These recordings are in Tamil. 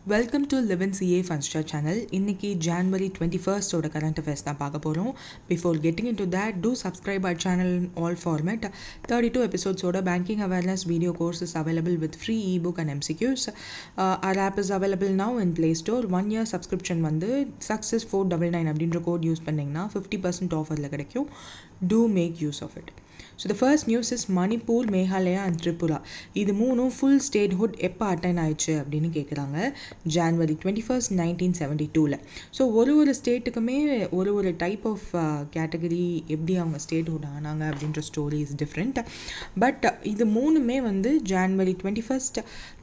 Welcome to Live in CA Funstar channel. இன்னைக்கு January 21st ஓட current affairs தான் பார்க்க போகிறோம். Before getting into that, do subscribe our channel in all format. 32 episodes ஓட banking awareness video course is available with free ebook and MCQs. Our app is available now in Play Store. 1 year subscription வந்து success 499 அப்படின்ற கோட் யூஸ் பண்ணிங்கன்னா 50% ஆஃபரில் கிடைக்கும். Do make use of it. So the first news is Manipur, Meghalaya and Tripura. இது மூணும் full statehood எப்போ அட்டைன் ஆயிடுச்சு அப்படின்னு கேட்குறாங்க. January 21st 1972ல. ஸோ ஒரு ஸ்டேட்டுக்குமே ஒரு டைப் ஆஃப் கேட்டகரி எப்படி அவங்க ஸ்டேட்ஹுட் ஆனாங்க அப்படின்ற ஸ்டோரி இஸ் டிஃப்ரெண்ட். பட் இது மூணுமே வந்து January 21st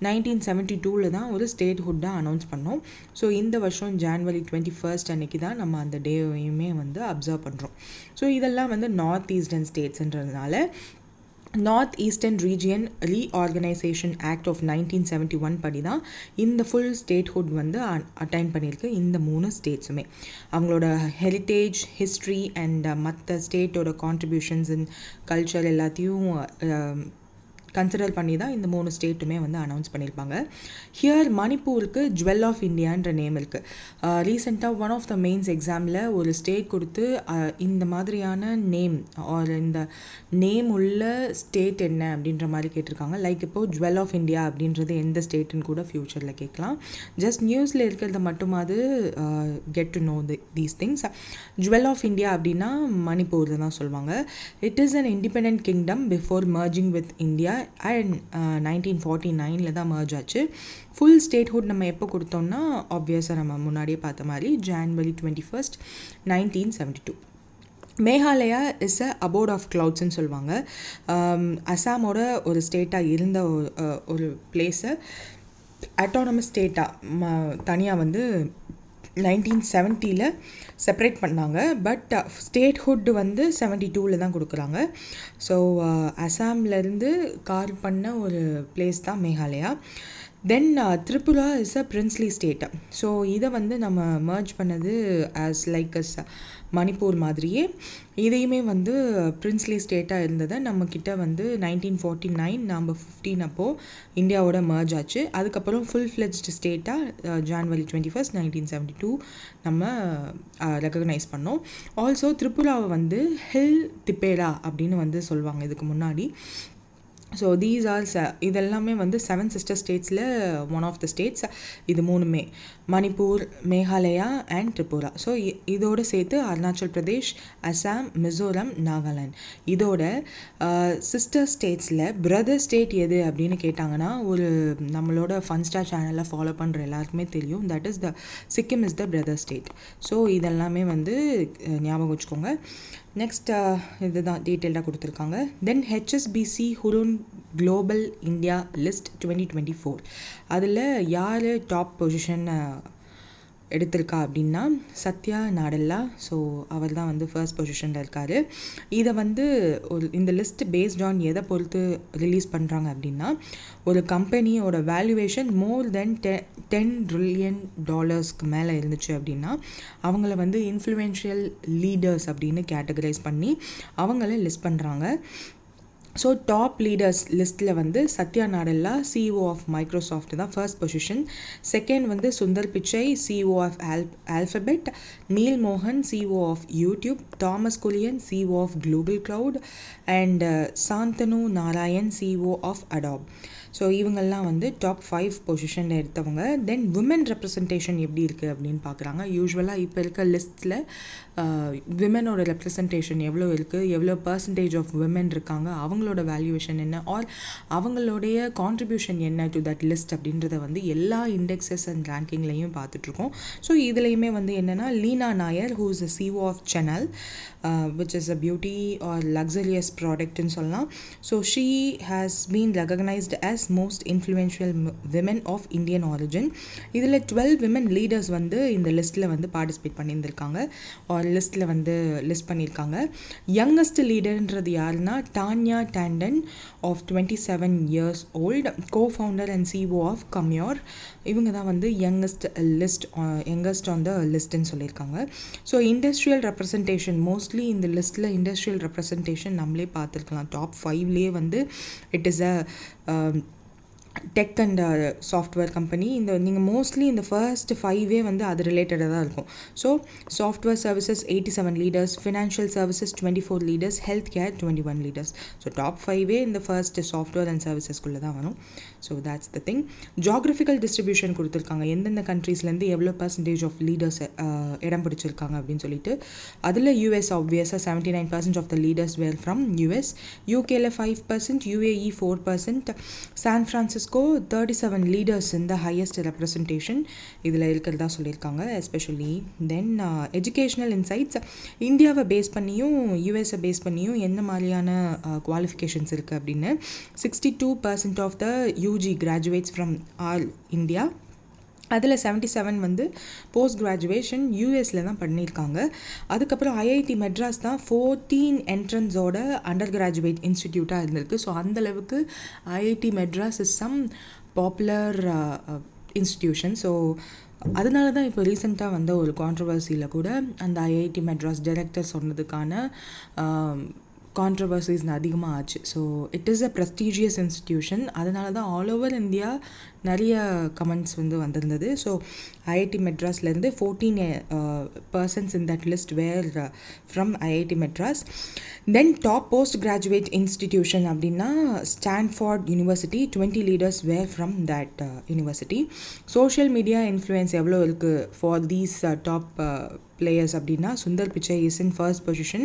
1972ல தான் ஒரு ஸ்டேட்ஹுட்டாக அனௌன்ஸ் பண்ணோம். ஸோ இந்த வருஷம் January 21st அன்னைக்கு தான் நம்ம அந்த டேவையுமே வந்து அப்சர்வ் பண்ணுறோம். ஸோ இதெல்லாம் வந்து நார்த் ஈஸ்டர்ன் ஸ்டேட்ஸ்ன்றதுனால north eastern region reorganisation act of 1971 படி தான் இந்த ஃபுல் ஸ்டேட்ஹுட் வந்து அட்டைன் பண்ணியிருக்கு. இந்த மூணு ஸ்டேட்ஸுமே அவங்களோட ஹெரிட்டேஜ், ஹிஸ்ட்ரி அண்ட் மற்ற ஸ்டேட்டோட கான்ட்ரிபியூஷன்ஸ் அண்ட் கல்ச்சர் எல்லாத்தையும் கன்சிடர் பண்ணி தான் இந்த மூணு ஸ்டேட்டுமே வந்து அனௌன்ஸ் பண்ணியிருப்பாங்க. ஹியர் மணிப்பூருக்கு ஜுவல் ஆஃப் இந்தியான்ற நேம் இருக்குது. ரீசெண்டாக ஒன் ஆஃப் த மெயின்ஸ் எக்ஸாமில் ஒரு ஸ்டேட் கொடுத்து இந்த மாதிரியான நேம் ஆர் இந்த நேம் உள்ள ஸ்டேட் என்ன அப்படின்ற மாதிரி கேட்டிருக்காங்க. லைக் இப்போது ஜுவல் ஆஃப் இந்தியா அப்படின்றது எந்த ஸ்டேட்டுன்னு கூட ஃப்யூச்சரில் கேட்கலாம். ஜஸ்ட் நியூஸில் இருக்கிறத மட்டுமாவது get to know these things. Jewel of India அப்படின்னா மணிப்பூர் தான் சொல்லுவாங்க. It is an independent kingdom before merging with India and 1949ல் தான் மர்ஜ் ஆச்சு. ஃபுல் ஸ்டேட்ஹுட் நம்ம எப்போ கொடுத்தோம்னா ஆப்வியஸாக நம்ம முன்னாடியே பார்த்த மாதிரி January 21st 1972. Meghalaya is a abode of கிளவுட்ஸ்ன்னு சொல்லுவாங்க. அசாமோட ஒரு ஸ்டேட்டாக இருந்த ஒரு பிளேஸை அட்டானமஸ் ஸ்டேட்டாக தனியாக வந்து 1970ல் செப்பரேட் பண்ணாங்க. பட் ஸ்டேட்ஹுட் வந்து 72ல் தான் கொடுக்குறாங்க. ஸோ அசாம்லேருந்து கால் பண்ண ஒரு பிளேஸ் தான் Meghalaya. Then Tripura is a princely state. So இதை வந்து நம்ம மர்ஜ் பண்ணது ஆஸ் லைக் அஸ் மணிப்பூர் மாதிரியே இதையுமே வந்து பிரின்ஸ்லி ஸ்டேட்டாக இருந்ததை நம்மக்கிட்ட வந்து 1949 நவம்பர் 15 அப்போது இந்தியாவோட மர்ஜ் ஆச்சு. அதுக்கப்புறம் ஃபுல் ஃப்ளெஜ்டு ஸ்டேட்டாக January 21st 1972 நம்ம ரெக்கக்னைஸ் பண்ணோம். ஆல்சோ திரிபுராவை வந்து ஹில் திப்பேரா அப்படின்னு வந்து சொல்லுவாங்க இதுக்கு முன்னாடி. ஸோ தீஸ் ஆர் இதெல்லாமே வந்து 7 சிஸ்டர் ஸ்டேட்ஸில் ஒன் ஆஃப் த ஸ்டேட்ஸ். இது மூணுமே மணிப்பூர், மேகாலயா அண்ட் திரிபுரா. ஸோ இதோடு சேர்த்து அருணாச்சல் பிரதேஷ், அசாம், மிசோரம், நாகாலாந்து. இதோட சிஸ்டர் ஸ்டேட்ஸில் பிரதர் ஸ்டேட் எது அப்படின்னு கேட்டாங்கன்னா ஒரு நம்மளோட ஃபன்ஸ்டார் சேனலில் ஃபாலோ பண்ணுற எல்லாருக்குமே தெரியும். That is Sikkim is the brother state. So இதெல்லாமே வந்து ஞாபகம் வச்சுக்கோங்க. நெக்ஸ்ட் இதுதான் டீட்டெயில்டாக கொடுத்துருக்காங்க. தென் HSBC Hurun global India list 2024 அதில் யார் டாப் பொசிஷன் எடுத்திருக்கா அப்படின்னா சத்யா நாடெல்லா. ஸோ அவர் தான் வந்து ஃபர்ஸ்ட் பொசிஷனில் இருக்கார். இதை வந்து இந்த லிஸ்ட் பேஸ்ட் ஆன் எதை பொறுத்து ரிலீஸ் பண்ணுறாங்க அப்படின்னா ஒரு கம்பெனியோட வேல்யூவேஷன் மோர் தென் $10 trillion மேலே இருந்துச்சு அப்படின்னா அவங்கள வந்து இன்ஃப்ளூயன்ஷியல் லீடர்ஸ் அப்படின்னு கேட்டகரைஸ் பண்ணி அவங்கள லிஸ்ட் பண்ணுறாங்க. ஸோ டாப் லீடர்ஸ் லிஸ்ட்டில் வந்து Satya Nadella CEO of Microsoft தான் ஃபர்ஸ்ட் பொசிஷன். செகண்ட் வந்து Sundar Pichai CEO of Alphabet, Neel மோகன் CEO of YouTube, Thomas Kurian CEO of Google cloud and Shantanu Narayen CEO of Adobe. So இவங்கெல்லாம் வந்து டாப் 5 பொசிஷனில் எடுத்தவங்க. தென் விமன் ரெப்ரசன்டேஷன் எப்படி இருக்குது அப்படின்னு பார்க்குறாங்க. யூஸ்வலாக இப்போ இருக்க லிஸ்ட்டில் விமனோட ரெப்ரசன்டேஷன் எவ்வளோ இருக்குது, எவ்வளோ பர்சன்டேஜ் ஆஃப் விமன் இருக்காங்க, அவங்களோட வேல்யூவேஷன் என்ன ஆர் அவங்களுடைய கான்ட்ரிபியூஷன் என்ன டு தட் லிஸ்ட் அப்படின்றத வந்து எல்லா இண்டெக்ஸஸ் அண்ட் ரேங்கிங்லேயும் பார்த்துட்ருக்கோம். ஸோ இதுலேயுமே வந்து என்னென்னா Leena Nair who is a CEO of Chanel which is a beauty or luxurious product ன்னு சொல்லலாம். So she has been recognized as most influential women of Indian origin. இதில் 12 women leaders வந்து இந்த லிஸ்ட்டில் வந்து பார்ட்டிசிபேட் பண்ணியிருந்திருக்காங்க ஒரு லிஸ்ட்டில் வந்து லிஸ்ட் பண்ணியிருக்காங்க. யங்கஸ்ட் லீடர்ன்றது யாருன்னா Tanya Tandon of 27 years old, co-founder and CEO of கம்யோர். இவங்க தான் வந்து யங்கஸ்ட் ஆன் த லிஸ்ட்டுன்னு சொல்லியிருக்காங்க. ஸோ இண்டஸ்ட்ரியல் ரெப்ரசன்டேஷன் மோஸ்ட்லி இந்த லிஸ்ட்டில் இண்டஸ்ட்ரியல் ரெப்ரசன்டேஷன் நம்மளே பார்த்துருக்கலாம். டாப் 5லேயே வந்து it is a tech and software company. நீங்கள் மோஸ்ட்லி இந்த ஃபர்ஸ்ட் 5 வந்து அது ரிலேட்டடாக தான் இருக்கும். So software services 87 leaders, financial services 24 leaders, health care 21 leaders. So top 5 இந்த ஃபர்ஸ்ட் சாஃப்ட்வேர் அண்ட் சர்வீசஸ்குள்ளே தான் வரும். So that's the thing. Geographical distribution கொடுத்துருக்காங்க, எந்தெந்த கண்ட்ரீஸ்லேருந்து எவ்வளோ பர்சன்டேஜ் ஆஃப் லீடர்ஸ் இடம் பிடிச்சிருக்காங்க அப்படின்னு சொல்லிட்டு. அதில் யூஎஸ் ஆப்வியஸாக 79% of the leaders were from US, யூகேல 5%, UAE 4%, சான் ஃப்ரான்சிஸ்கோ 37 லீடர்ஸ் இந்த ஹையஸ்ட் ரெப்ரசன்டேஷன் இதில் இருக்கிறதா சொல்லியிருக்காங்க. எஸ்பெஷலி தென் எஜுகேஷ்னல் இன்சைட்ஸ், இந்தியாவை பேஸ் பண்ணியும் யூஎஸை பேஸ் பண்ணியும் எந்த மாதிரியான குவாலிஃபிகேஷன்ஸ் இருக்குது அப்படின்னு. 62% of the UG graduates from all India. அதில் 77 வந்து போஸ்ட் கிராஜுவேஷன் யூஎஸில் தான் பண்ணியிருக்காங்க. அதுக்கப்புறம் ஐஐடி மெட்ராஸ் தான் 14 என்ட்ரன்ஸோட அண்டர் கிராஜுவேட் இன்ஸ்டிடியூட்டாக இருந்திருக்கு. ஸோ அந்தளவுக்கு IIT Madras is some popular institution. So அதனால தான் இப்போ ரீசெண்டாக வந்த ஒரு கான்ட்ரவர்சியில் கூட அந்த ஐஐடி மெட்ராஸ் டைரக்டர் சொன்னதுக்கான கான்ட்ரவர்சிஸ் அதிகமாக ஆச்சு. So it is a prestigious institution. அதனால தான் ஆல் ஓவர் இந்தியா நிறைய கமெண்ட்ஸ் வந்து வந்திருந்தது. ஸோ ஐஐடி மெட்ராஸ்லேருந்து 14 persons in that list were from IIT Madras. Then top post graduate institution அப்படின்னா Stanford university, 20 leaders were from that university. Social media influence எவ்வளோ இருக்குது ஃபார் தீஸ் டாப் players அப்படின்னா Sundar Pichai is in first position,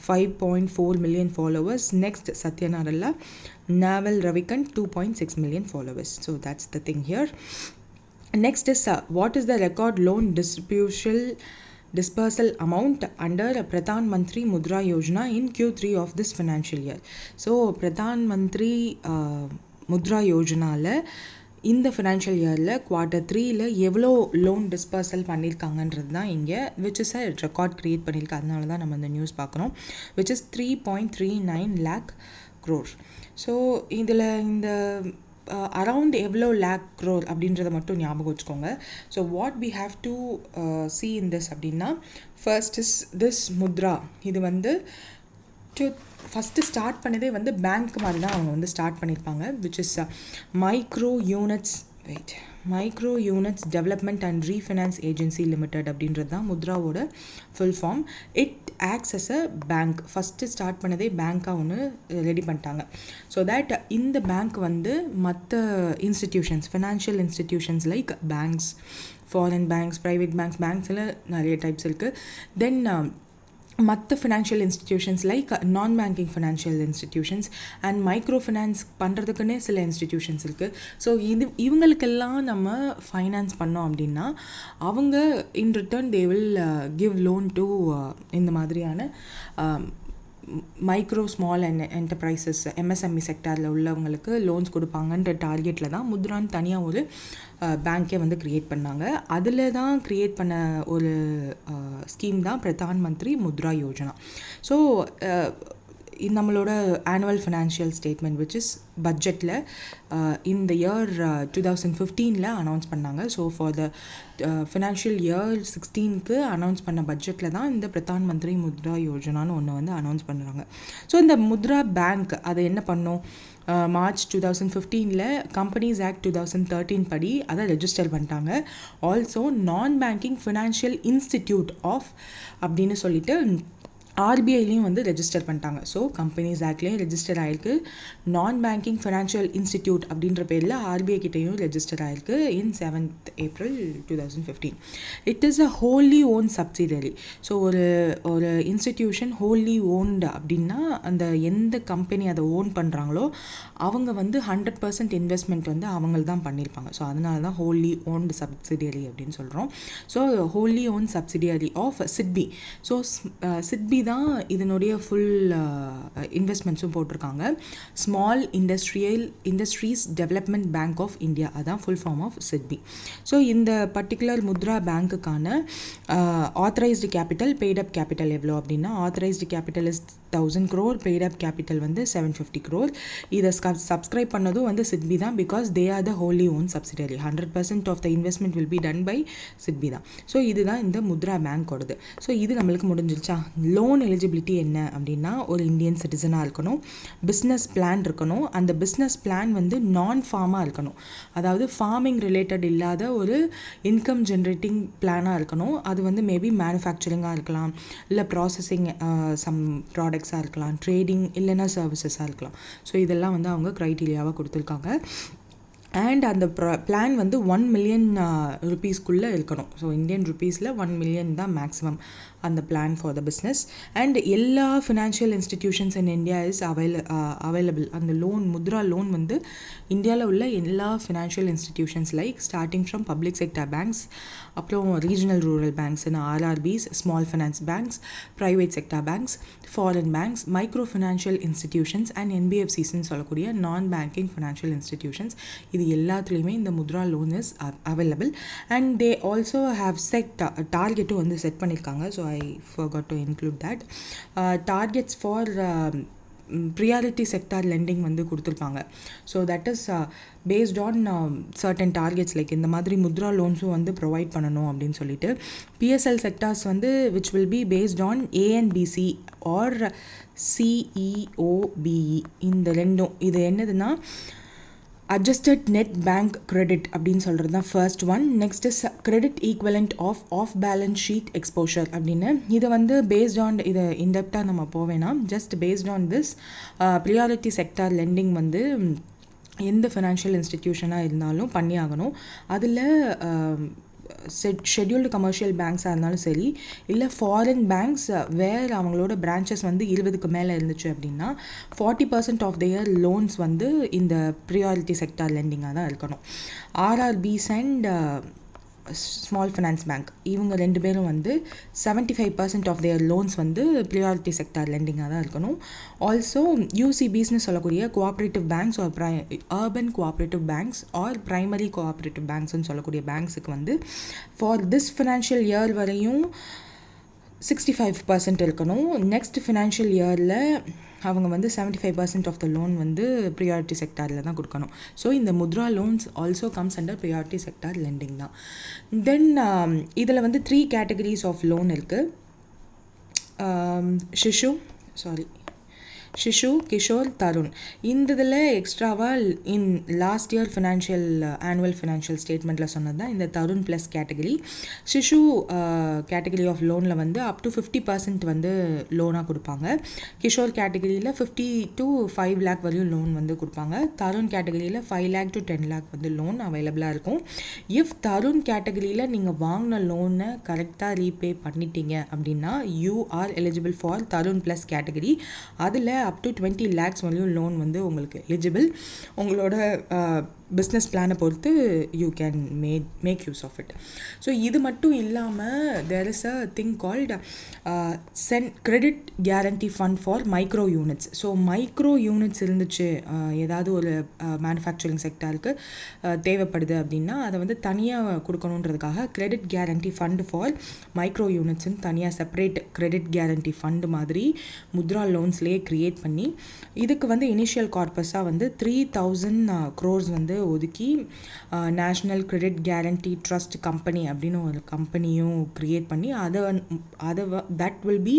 5.4 million followers. Next Satya Nadella, Naval Ravikant 2.6 million followers. So that's the thing here. Next is what is the record loan dispersal amount under Pradhan Mantri Mudra Yojana in Q3 of this financial year. So Pradhan Mantri Mudra Yojanaல இந்த ஃபினான்ஷியல் இயரில் Q3 எவ்வளோ லோன் டிஸ்பர்சல் பண்ணியிருக்காங்கன்றது தான் இங்கே which is a record create பண்ணியிருக்கு. அதனால தான் நம்ம இந்த நியூஸ் பார்க்குறோம். Which is 3.39 lakh crore. So இதில் இந்த அரவுண்ட் எவ்வளோ lakh crore அப்படின்றத மட்டும் ஞாபகம் வச்சுக்கோங்க. So what we have to see in this அப்படின்னா, ஃபர்ஸ்ட் இஸ் திஸ் முத்ரா. இது வந்து ஃபஸ்ட்டு ஸ்டார்ட் பண்ணதே வந்து பேங்க் மாதிரி தான் அவங்க வந்து ஸ்டார்ட் பண்ணியிருப்பாங்க. Which is micro units development and refinance agency limited அப்படின்றது தான் முத்ராவோட full form. It acts as a bank. First start பண்ணதே பேங்க்காக ஒன்று ரெடி பண்ணிட்டாங்க. ஸோ தேட் இந்த பேங்க் வந்து மற்ற institutions, financial institutions like banks, foreign banks, private பேங்க்ஸில் நிறைய டைப்ஸ் இருக்குது. தென் மற்ற financial institutions like non banking financial institutions and micro finance பண்ணுறதுக்குன்னே சில இன்ஸ்டிடியூஷன்ஸ் இருக்குது. ஸோ இவங்களுக்கெல்லாம் நம்ம ஃபைனான்ஸ் பண்ணோம் அப்படின்னா அவங்க in return they will give loan to இந்த மாதிரியான micro small and enterprises, MSME செக்டாரில் உள்ளவங்களுக்கு லோன்ஸ் கொடுப்பாங்கன்ற டார்கெட்டில் தான் முத்ரான்னு தனியாக ஒரு பேங்க்கே வந்து க்ரியேட் பண்ணாங்க. அதில் தான் க்ரியேட் பண்ண ஒரு ஸ்கீம் தான் பிரதான் மந்திரி முத்ரா யோஜனா. ஸோ நம்மளோட annual financial statement which is பட்ஜெட்டில் இந்த இயர் 2015 அனௌன்ஸ் பண்ணாங்க. So for the financial year 16 announce பண்ண பட்ஜெட்டில் தான் இந்த பிரதான் மந்திரி முத்ரா யோஜனான்னு ஒன்று வந்து அனௌன்ஸ் பண்ணுறாங்க. ஸோ இந்த முத்ரா பேங்க் அதை என்ன பண்ணோம், மார்ச் 2015 கம்பெனிஸ் ஆக்ட் 2013 படி அதை ரெஜிஸ்டர் பண்ணிட்டாங்க. ஆல்சோ நான் பேங்கிங் ஃபினான்ஷியல் இன்ஸ்டிடியூட் ஆஃப் அப்படின்னு சொல்லிட்டு ஆர்பிஐலையும் வந்து ரெஜிஸ்டர் பண்ணிட்டாங்க. ஸோ கம்பெனிஸ் ஆக்ட்லேயும் ரெஜிஸ்டர் ஆகிருக்கு. நான் பேங்கிங் ஃபினான்ஷியல் இன்ஸ்டிடியூட் அப்படின்ற பேரில் ஆர்பிஐ கிட்டேயும் ரெஜிஸ்டர் ஆகிருக்கு இன் 7th April 2015. It is a wholly owned subsidiary. So ஒரு இன்ஸ்டிடியூஷன் ஹோல்லி ஓன்டு அப்படின்னா அந்த எந்த கம்பெனி அதை ஓன் பண்ணுறாங்களோ அவங்க வந்து 100% இன்வெஸ்ட்மெண்ட் வந்து அவங்க தான் பண்ணியிருப்பாங்க. ஸோ அதனால தான் ஹோல்லி ஓன்டு சப்சிடரி அப்படின்னு சொல்கிறோம். So wholly owned subsidiary of SIDBI. So SIDBI தான் இதனுடைய ஃபுல் இன்வெஸ்ட்மெண்ட்ஸும் போட்டிருக்காங்க. Small industries development bank of India, அதான் full form of SIDBI. So இந்த பர்டிகுலர் முத்ரா பேங்க்குக்கான ஆத்தரைஸ்டு கேபிட்டல், பெய்டப் கேபிட்டல் எவ்வளோ அப்படின்னா, authorised capital is 1000 crore, paid up capital வந்து 750 crore. இதை சப்ஸ்கிரைப் பண்ணதும் வந்து சிட்பி தான், because they are the wholly owned subsidiary. 100% of the investment will be done by SIDBI தான். ஸோ இதுதான் இந்த முத்ரா பேங்க்கோடது. ஸோ இது நம்மளுக்கு முடிஞ்சிருச்சா. லோன் லோன் எலிஜிபிலிட்டி என்ன அப்படின்னா, ஒரு இந்தியன் சிட்டிசனாக இருக்கணும், பிஸ்னஸ் பிளான் இருக்கணும், அந்த பிஸ்னஸ் பிளான் வந்து நான் ஃபார்மாக இருக்கணும், அதாவது ஃபார்மிங் ரிலேட்டட் இல்லாத ஒரு இன்கம் ஜென்ரேட்டிங் பிளானாக இருக்கணும். அது வந்து மேபி மேனுஃபேக்சரிங்காக இருக்கலாம், இல்லை ப்ராசஸிங் சம் ப்ராடக்ட்ஸாக இருக்கலாம், ட்ரேடிங் இல்லைன்னா சர்வீசஸாக இருக்கலாம். ஸோ இதெல்லாம் வந்து அவங்க க்ரைட்டீரியாவாக கொடுத்துருக்காங்க. அண்ட் அந்த பிளான் வந்து 1 மில்லியன் ருபீஸ்க்குள்ளே இருக்கணும். ஸோ இந்தியன் ருபீஸில் 1 மில்லியன் தான் மேக்ஸிமம் அந்த plan for the business. And எல்லா financial institutions in India is available. அந்த லோன், முத்ரா லோன் வந்து இந்தியாவில் உள்ள எல்லா financial institutions like starting from public sector banks, அப்புறம் ரீஜனல் ரூரல் பேங்க்ஸ்னு RRBs, small finance banks, private sector banks, foreign banks, micro financial institutions and என்பிஎஃப்சிஸ்ன்னு சொல்லக்கூடிய நான் பேங்கிங் ஃபினான்ஷியல் இன்ஸ்டிடியூஷன்ஸ், இது எல்லாத்துலேயுமே இந்த Mudra loan is available. And they also have set டார்கெட்டும் வந்து செட் பண்ணியிருக்காங்க. So I forgot to include that. Targets for priority sector lending வந்து கொடுத்துருப்பாங்க. So that is based on certain targets, like இந்த மாதிரி முத்ரா லோன்ஸும் வந்து ப்ரொவைட் பண்ணணும் அப்படின்னு சொல்லிட்டு. பிஎஸ்எல் செக்டார்ஸ் வந்து which will be based on ANBC or CEOBE, இந்த ரெண்டும். இது என்னதுன்னா அட்ஜஸ்டட் நெட் பேங்க் கிரெடிட் அப்படின்னு சொல்கிறது தான் first one. Next is credit equivalent of balance sheet exposure அப்படின்னு. இது வந்து பேஸ்ட் ஆன், இதை இன்டெப்டாக நம்ம போவேனா, just based on this priority sector lending வந்து எந்த ஃபினான்ஷியல் இன்ஸ்டிடியூஷனாக இருந்தாலும் பண்ணி ஆகணும். அதில் ஷெட்யூல்டு கமர்ஷியல் பேங்க்ஸாக இருந்தாலும் சரி, இல்லை ஃபாரின் பேங்க்ஸ் வேர் அவங்களோட பிரான்ச்சஸ் வந்து 20க்கு மேலே இருந்துச்சு அப்படின்னா 40% ஆஃப் தியர் லோன்ஸ் வந்து இந்த ப்ரியாரிட்டி செக்டார் லெண்டிங்காக தான் இருக்கணும். RRBs and small finance bank, இவங்க 2 பேரும் வந்து 75% ஆஃப் தேர் லோன்ஸ் வந்து ப்ரியாரிட்டி செக்டார் லெண்டிங்காக தான் இருக்கணும். ஆல்சோ யூசிபிஸ்னு சொல்லக்கூடிய cooperative banks or urban cooperative banks or primary cooperative பேங்க்ஸ்ன்னு சொல்லக்கூடிய பேங்க்ஸுக்கு வந்து ஃபார் திஸ் ஃபினான்ஷியல் இயர் வரையும் 65% இருக்கணும். நெக்ஸ்ட் ஃபினான்ஷியல் இயரில் அவங்க வந்து 75% ஆஃப் த லோன் வந்து ப்ரியாரிட்டி செக்டாரில் தான் கொடுக்கணும். ஸோ இந்த Mudra loans also comes under priority sector lending தான். தென் இதில் வந்து 3 கேட்டகரிஸ் ஆஃப் லோன் இருக்குது. ஷிஷு, கிஷோர், தருண். இந்த இதில் எக்ஸ்ட்ராவாக in last year annual financial ஸ்டேட்மெண்ட்டில் சொன்னது தான் இந்த Tarun plus category. Shishu category of லோனில் வந்து அப் டு 50% வந்து லோனாக கொடுப்பாங்க. கிஷோர் கேட்டகரியில் 50 to 5 lakh வரையும் லோன் வந்து கொடுப்பாங்க. தருண் கேட்டகரியில் 5 lakh to 10 lakh வந்து லோன் அவைலபிளாக இருக்கும். இஃப் தருண் கேட்டகரியில் நீங்கள் வாங்கின லோனை கரெக்டாக ரீபே பண்ணிட்டீங்க அப்படின்னா you are eligible for Tarun plus category. அதில் அப் டு 20 lakhs வரையும் லோன் வந்து உங்களுக்கு எலிஜிபிள். உங்களோட பிஸ்னஸ் பிளானை பொறுத்து you can make use of it. So இது மட்டும் இல்லாமல் there is a thing called credit guarantee fund for micro units. So micro units இருந்துச்சு, ஏதாவது ஒரு மேனுஃபேக்சரிங் செக்டாருக்கு தேவைப்படுது அப்படின்னா அதை வந்து தனியாக கொடுக்கணுன்றதுக்காக credit guarantee fund for micro யூனிட்ஸ்ன்னு தனியாக செப்பரேட் கிரெடிட் கேரண்டி ஃபண்டு மாதிரி முத்ரா லோன்ஸ்லேயே க்ரியேட் பண்ணி இதுக்கு வந்து இனிஷியல் கார்பஸாக வந்து 3000 crores வந்து ஒதுக்கி national credit guarantee trust company அப்படின்னு ஒரு கம்பெனியும் க்ரியேட் பண்ணி அதை that will be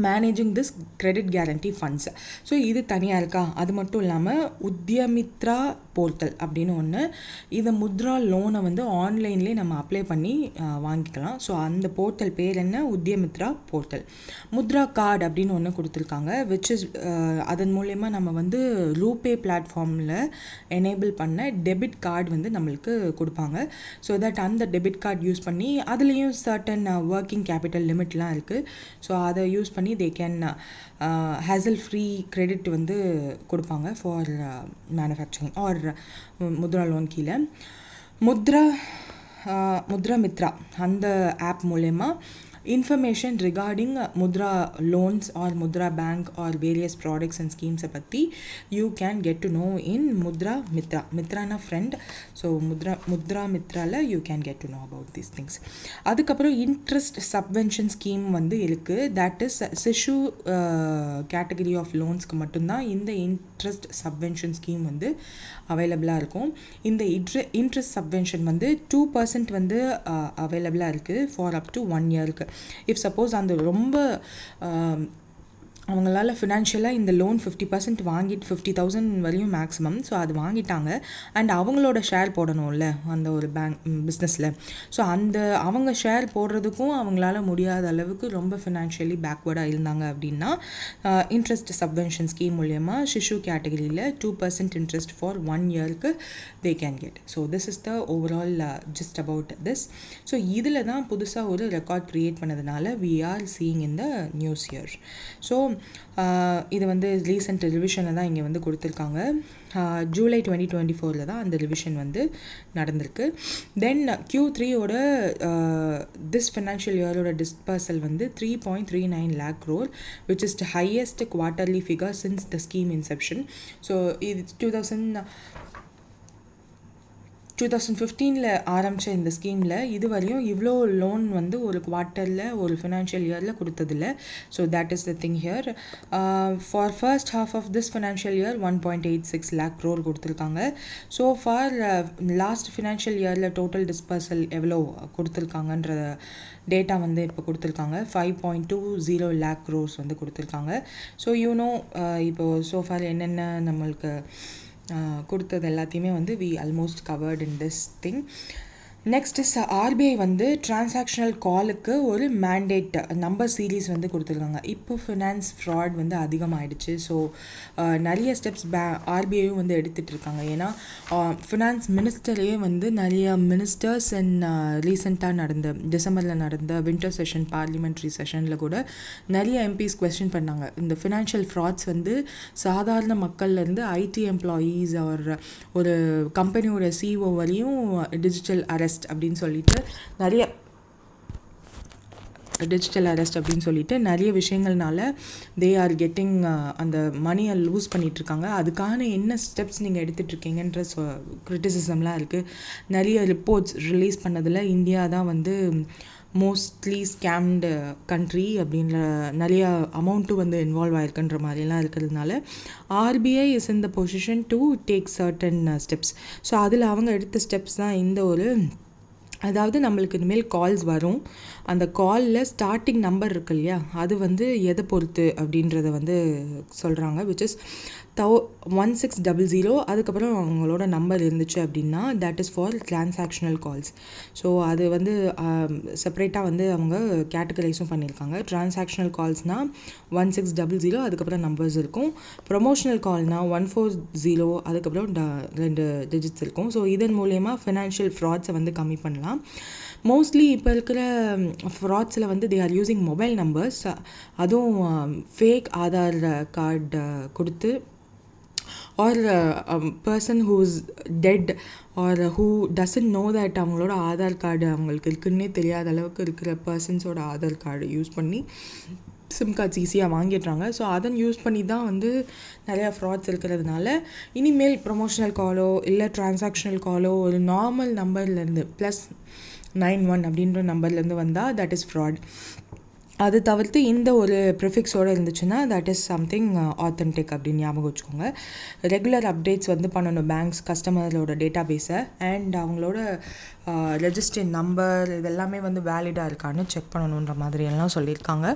managing this credit guarantee funds. So இது தனியாக இருக்கா. அது மட்டும் இல்லாமல் உத்யமித்ரா போர்ட்டல் அப்படின்னு ஒன்று, இந்த முத்ரா லோனை வந்து ஆன்லைன்லேயே நம்ம அப்ளை பண்ணி வாங்கிக்கலாம். ஸோ அந்த போர்ட்டல் பேர் என்ன, உத்யமித்ரா போர்ட்டல். முத்ரா கார்டு அப்படின்னு ஒன்று கொடுத்துருக்காங்க, விச் இஸ் அதன் மூலயமா நம்ம வந்து ரூபே பிளாட்ஃபார்மில் எனேபிள் பண்ண டெபிட் கார்டு வந்து நம்மளுக்கு கொடுப்பாங்க. ஸோ தட் அந்த டெபிட் கார்டு யூஸ் பண்ணி அதுலேயும் சர்டன் ஒர்க்கிங் கேபிட்டல் லிமிட்லாம் இருக்குது. ஸோ அதை யூஸ் பண்ணி they can hassle free credit வந்து கொடுப்பாங்க for manufacturing or Mudra loan கீழே. முத்ரா மித்ரா அந்த ஆப் மூலயமா information regarding Mudra loans or Mudra bank or various products and ஸ்கீம்ஸை பற்றி you can get to know in Mudra Mitra. மித்ரானா ஃப்ரெண்ட். ஸோ முத்ரா மித்ராவில் you can get to know about these things. அதுக்கப்புறம் இன்ட்ரெஸ்ட் சப்வென்ஷன் ஸ்கீம் வந்து இருக்குது. That is Shishu category of லோன்ஸ்க்கு மட்டும்தான் இந்த இன்ட்ரெஸ்ட் சப்வென்ஷன் ஸ்கீம் வந்து அவைலபிளாக இருக்கும். இந்த இன்ட்ரெஸ்ட் சப்வென்ஷன் வந்து 2% வந்து அவைலபிளாக இருக்குது ஃபார் அப் டு 1 இயருக்கு. இஃப் சப்போஸ் அந்த ரொம்ப அவங்களால ஃபினான்ஷியலாக இந்த லோன் 50% வாங்கிட்டு 50,000 வரையும் மேக்ஸிமம், ஸோ அது வாங்கிட்டாங்க. அண்ட் அவங்களோட ஷேர் போடணும்ல அந்த ஒரு பிஸ்னஸில். ஸோ அவங்க ஷேர் போடுறதுக்கும் அவங்களால முடியாத அளவுக்கு ரொம்ப ஃபினான்ஷியலி பேக்வேர்டாக இருந்தாங்க அப்படின்னா இன்ட்ரெஸ்ட் சப்வென்ஷன் ஸ்கீம் மூலயமா சிஷு கேட்டகரியில் 2% இன்ட்ரெஸ்ட் ஃபார் 1 இயருக்கு they can get. So this is the overall just about this. So இதில் தான் புதுசாக ஒரு ரெக்கார்ட் க்ரியேட் பண்ணதுனால we are seeing in the news here. So இது வந்து ரீசெண்ட் ரிவிஷனில் தான் இங்கே வந்து கொடுத்துருக்காங்க. ஜூலை 2024 தான் அந்த ரிவிஷன் வந்து நடந்திருக்கு. தென் Q3யோட திஸ் ஃபினான்ஷியல் இயரோட டிஸ்பர்சல் வந்து 3.39 lakh crore, which is the highest quarterly figure since the scheme inception. So இது 2015 ஆரம்பித்த இந்த ஸ்கீமில் இதுவரையும் இவ்வளோ லோன் வந்து ஒரு குவார்ட்டரில் ஒரு ஃபினான்ஷியல் இயரில் கொடுத்ததில்ல. So that is the thing here. For first half of this financial year 1.86 lakh crore கொடுத்துருக்காங்க. ஸோ ஃபார் லாஸ்ட் ஃபினான்ஷியல் இயரில் டோட்டல் டிஸ்பர்சல் எவ்வளோ கொடுத்துருக்காங்கன்ற டேட்டா வந்து இப்போ கொடுத்துருக்காங்க. 5.20 lakh crores வந்து கொடுத்துருக்காங்க. ஸோ இப்போது சோஃபார் என்னென்ன நம்மளுக்கு கொடுத்தது எல்லாத்தையுமே வந்து we almost covered in this thing. Next is RBI வந்து டிரான்சாக்ஷனல் காலுக்கு ஒரு மேண்டேட் நம்பர் சீரீஸ் வந்து கொடுத்துருக்காங்க. இப்போ ஃபினான்ஸ் ஃப்ராட் வந்து அதிகமாகிடுச்சு. ஸோ நிறைய ஸ்டெப்ஸ் ஆர்பிஐயும் வந்து எடுத்துகிட்டு இருக்காங்க. ஏன்னா ஃபினான்ஸ் மினிஸ்டரே வந்து நிறைய மினிஸ்டர்ஸ் அண்ட் ரீசெண்டாக டிசம்பரில் நடந்த வின்டர் செஷன் பார்லிமெண்ட்ரி செஷனில் கூட நிறைய எம்பிஸ் கொஸ்டின் பண்ணாங்க. இந்த ஃபினான்ஷியல் ஃப்ராட்ஸ் வந்து சாதாரண மக்கள்லேருந்து ஐடி எம்ப்ளாயீஸ் ஒரு கம்பெனியோட சிஓ வரையும் டிஜிட்டல் அரெஸ்ட் அப்படின்னு சொல்லிட்டு நிறைய விஷயங்கள்னால தே ஆர் கெட்டிங் அந்த மணியை லூஸ் பண்ணிகிட்ருக்காங்க. அதுக்கான என்ன ஸ்டெப்ஸ் நீங்கள் எடுத்துகிட்ருக்கீங்கன்ற கிரிட்டிசிசம்லாம் இருக்குது. நிறைய ரிப்போர்ட்ஸ் ரிலீஸ் பண்ணதில் இந்தியா தான் வந்து மோஸ்ட்லி ஸ்கேம்டு கண்ட்ரி அப்படின்ற நிறைய அமௌண்ட்டும் வந்து இன்வால்வ் ஆகிருக்குன்ற மாதிரிலாம் இருக்கிறதுனால RBI is in the position to take certain steps. So அதில் அவங்க எடுத்த ஸ்டெப்ஸ் தான் இந்த ஒரு, அதாவது நம்மளுக்கு இனிமேல் கால்ஸ் வரும். அந்த காலில் ஸ்டார்டிங் நம்பர் இருக்கு இல்லையா, அது வந்து எதை பொறுத்து அப்படின்றத வந்து சொல்கிறாங்க. Which is 1600. அதுக்கப்புறம் அவங்களோட நம்பர் இருந்துச்சு அப்படின்னா that is for transactional calls. So அது வந்து செப்பரேட்டாக வந்து அவங்க கேட்டகரைஸும் பண்ணியிருக்காங்க. டிரான்சாக்ஷனல் கால்ஸ்னால் 1600, அதுக்கப்புறம் நம்பர்ஸ் இருக்கும். ப்ரொமோஷனல் கால்னால் 140, அதுக்கப்புறம் 2 டிஜிட்ஸ் இருக்கும். ஸோ இதன் மூலயமா ஃபினான்ஷியல் ஃப்ராட்ஸை வந்து கம்மி பண்ணலாம். மோஸ்ட்லி இப்போ இருக்கிற ஃப்ராட்ஸில் வந்து they are using mobile numbers. அதுவும் ஃபேக் ஆதார் கார்டு கொடுத்து or a person who's dead or who doesn't know that அவங்களோட ஆதார் கார்டு அவங்களுக்கு இருக்குன்னே தெரியாத அளவுக்கு இருக்கிற பர்சன்ஸோட ஆதார் கார்டு யூஸ் பண்ணி சிம் கார்ட்ஸ் ஈஸியாக வாங்கிடுறாங்க. ஸோ அதன் யூஸ் பண்ணி தான் வந்து நிறையா ஃப்ராட்ஸ் இருக்கிறதுனால இனிமேல் ப்ரொமோஷனல் காலோ இல்லை டிரான்சாக்ஷனல் காலோ ஒரு நார்மல் நம்பர்லேருந்து +91 அப்படின்ற நம்பர்லேருந்து வந்தால் தட் இஸ் ஃப்ராட். அது தவிர்த்து இந்த ஒரு ப்ரிஃபிக்ஸோடு இருந்துச்சுன்னா தட் இஸ் சம்திங் ஆத்தென்டிக் அப்படின்னு ஞாபகம் வச்சுக்கோங்க. ரெகுலர் அப்டேட்ஸ் வந்து பண்ணணும் பேங்க்ஸ் கஸ்டமரோட டேட்டா பேஸை அண்ட் அவங்களோட ரெஜிஸ்டர் நம்பர் இதெல்லாமே வந்து வேலிடாக இருக்கான்னு செக் பண்ணணுன்ற மாதிரியெல்லாம் சொல்லியிருக்காங்க.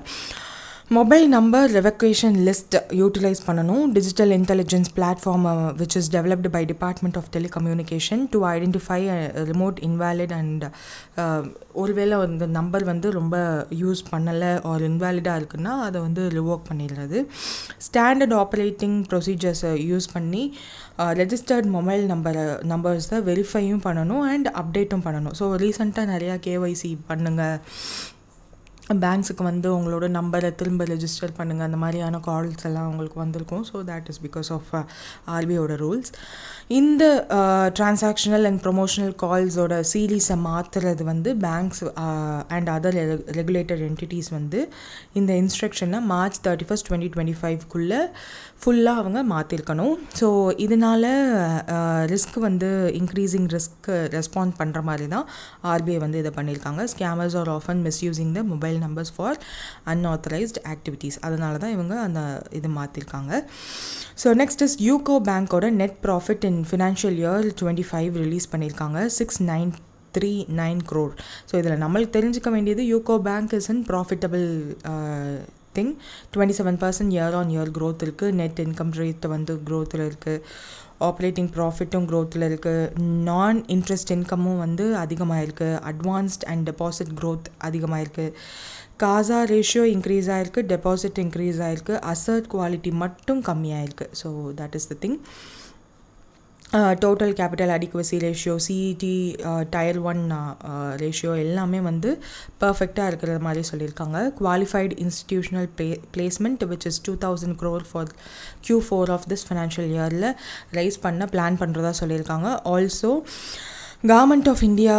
Mobile number revocation list utilise பண்ணணும். Digital intelligence platform which is developed by department of telecommunication to identify remote invalid and ஒருவேளை அந்த நம்பர் வந்து ரொம்ப யூஸ் பண்ணலை ஆர் இன்வேலிடாக இருக்குன்னா அதை வந்து ரிவோக் பண்ணிடுறது. ஸ்டாண்டர்ட் ஆப்ரேட்டிங் ப்ரொசீஜர்ஸை யூஸ் பண்ணி ரெஜிஸ்டர்ட் மொபைல் நம்பர்ஸை வெரிஃபையும் பண்ணணும் அண்ட் அப்டேட்டும் பண்ணணும். ஸோ ரீசெண்டாக நிறையா கேஒய்சி பண்ணுங்கள், பேங்க்ஸுக்கு வந்து உங்களோட நம்பரை திரும்ப ரெஜிஸ்டர் பண்ணுங்கள், அந்த மாதிரியான கால்ஸ் எல்லாம் உங்களுக்கு வந்திருக்கும். So that is because of ஆர்பிஐயோட ரூல்ஸ். இந்த டிரான்சாக்ஷனல் அண்ட் ப்ரொமோஷனல் கால்ஸோட சீரீஸை மாற்றுறது வந்து banks and other regulated entities வந்து இந்த இன்ஸ்ட்ரக்ஷனை March 31, 2025 ஃபுல்லாக அவங்க மாற்றிருக்கணும். ஸோ இதனால் ரிஸ்க் வந்து இன்க்ரீஸிங் ரிஸ்க் ரெஸ்பாண்ட் பண்ணுற மாதிரி தான் ஆர்பிஐ வந்து இதை பண்ணியிருக்காங்க. Scammers are often misusing the mobile numbers for unauthorised activities. அதனால தான் இவங்க அந்த இது மாற்றிருக்காங்க. ஸோ நெக்ஸ்ட் இஸ் யூகோ பேங்க்கோட நெட் ப்ராஃபிட் இன் ஃபினான்ஷியல் இயர் 25 ரிலீஸ் பண்ணியிருக்காங்க. 1.39 crore. ஸோ இதில் நம்மளுக்கு தெரிஞ்சுக்க வேண்டியது UCO bank is in profitable thing. 27% year-on-year growth இருக்குது. நெட் இன்கம் ரேட் வந்து க்ரோத்தில் இருக்குது. ஆப்ரேட்டிங் ப்ராஃபிட்டும் க்ரோத்தில் இருக்குது. நான் இன்ட்ரெஸ்ட் இன்கமும் வந்து அதிகமாக இருக்குது. அட்வான்ஸ்ட் அண்ட் டெபாசிட் க்ரோத் அதிகமாக இருக்குது. காசா ரேஷியோ இன்க்ரீஸ் ஆகிருக்கு. டெபாசிட் இன்க்ரீஸ் ஆகிருக்கு. அசர்ட் குவாலிட்டி மட்டும் கம்மியாக இருக்குது. So that is the thing. Total capital adequacy ratio, CET tier 1 ratio எல்லாமே வந்து பர்ஃபெக்டாக இருக்கிற மாதிரி சொல்லியிருக்காங்க. Qualified institutional placement which is 2000 crore for Q4 of this financial இயரில் ரைஸ் பண்ண பிளான் பண்ணுறதா சொல்லியிருக்காங்க. ஆல்சோ கவர்மெண்ட் ஆஃப் இந்தியா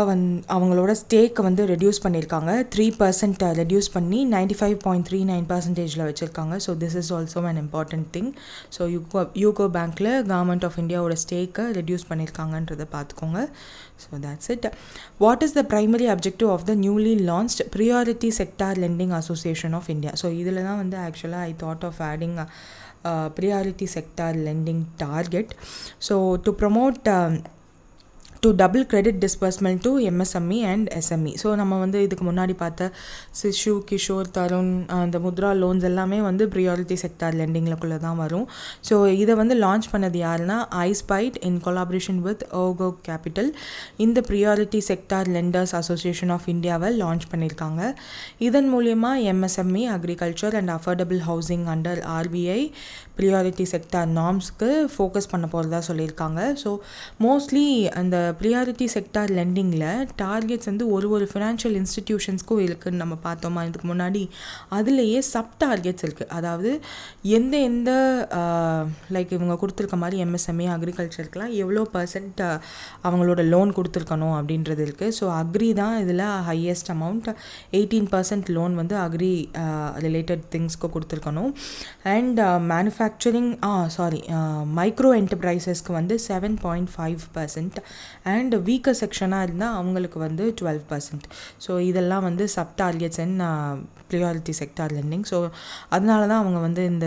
அவங்களோட ஸ்டேக்கை வந்து ரெடியூஸ் பண்ணியிருக்காங்க. 3% ரெடியூஸ் பண்ணி 95.39% வச்சுருக்காங்க. So this is also an important thing. So UCO பேங்க்கில் கவர்மெண்ட் ஆஃப் இந்தியாவோட ஸ்டேக்கை ரெடியூஸ் பண்ணியிருக்காங்கன்றதை பார்த்துக்கோங்க. So that's it. What is the primary objective of the newly launched priority sector lending association of India? So இதில் தான் வந்து ஆக்சுவலாக I thought of adding priority sector lending target. So to promote to double credit disbursement to MSME and SME. So நம்ம வந்து இதுக்கு முன்னாடி பார்த்த சிஷு, கிஷோர், தருண், அந்த முத்ரா லோன்ஸ் எல்லாமே வந்து ப்ரியாரிட்டி செக்டார் லெண்டிங்கில் தான் வரும். ஸோ இதை வந்து லான்ச் பண்ணது யாருன்னா ஐஸ்பைட் இன் கொலாபரேஷன் வித் ஓகோ கேபிட்டல். இந்த priority sector lenders association of இந்தியாவை லான்ச் பண்ணியிருக்காங்க. இதன் மூலயமா MSME, agriculture and affordable housing under RBI priority sector நார்ம்ஸ்க்கு ஃபோக்கஸ் பண்ண போகிறதா சொல்லியிருக்காங்க. ஸோ மோஸ்ட்லி அந்த ப்ரியாரிட்டி செக்டார் லெண்டிங்கில் டார்கெட்ஸ் வந்து ஒரு ஃபினான்ஷியல் இன்ஸ்டிடியூஷன்ஸ்க்கும் இருக்குதுன்னு நம்ம பார்த்தோமா இதுக்கு முன்னாடி. அதுலேயே சப் டார்கெட்ஸ் இருக்குது. அதாவது எந்த லைக் இவங்க கொடுத்துருக்க மாதிரி MSME, அக்ரிகல்ச்சருக்குலாம் எவ்வளோ % அவங்களோட லோன் கொடுத்துருக்கணும் அப்படின்றது இருக்குது. ஸோ அக்ரி தான் இதில் ஹையஸ்ட் அமௌண்ட். 18% லோன் வந்து அக்ரி ரிலேட்டட் திங்ஸ்க்கு கொடுத்துருக்கணும். அண்ட் மைக்ரோ என்டர்பிரைசஸ்க்கு வந்து 7.5% அண்ட் வீக்கர் செக்ஷனாக இருந்தால் அவங்களுக்கு வந்து 12%. ஸோ இதெல்லாம் வந்து sub targets and priority sector lending. So அதனால தான் அவங்க வந்து இந்த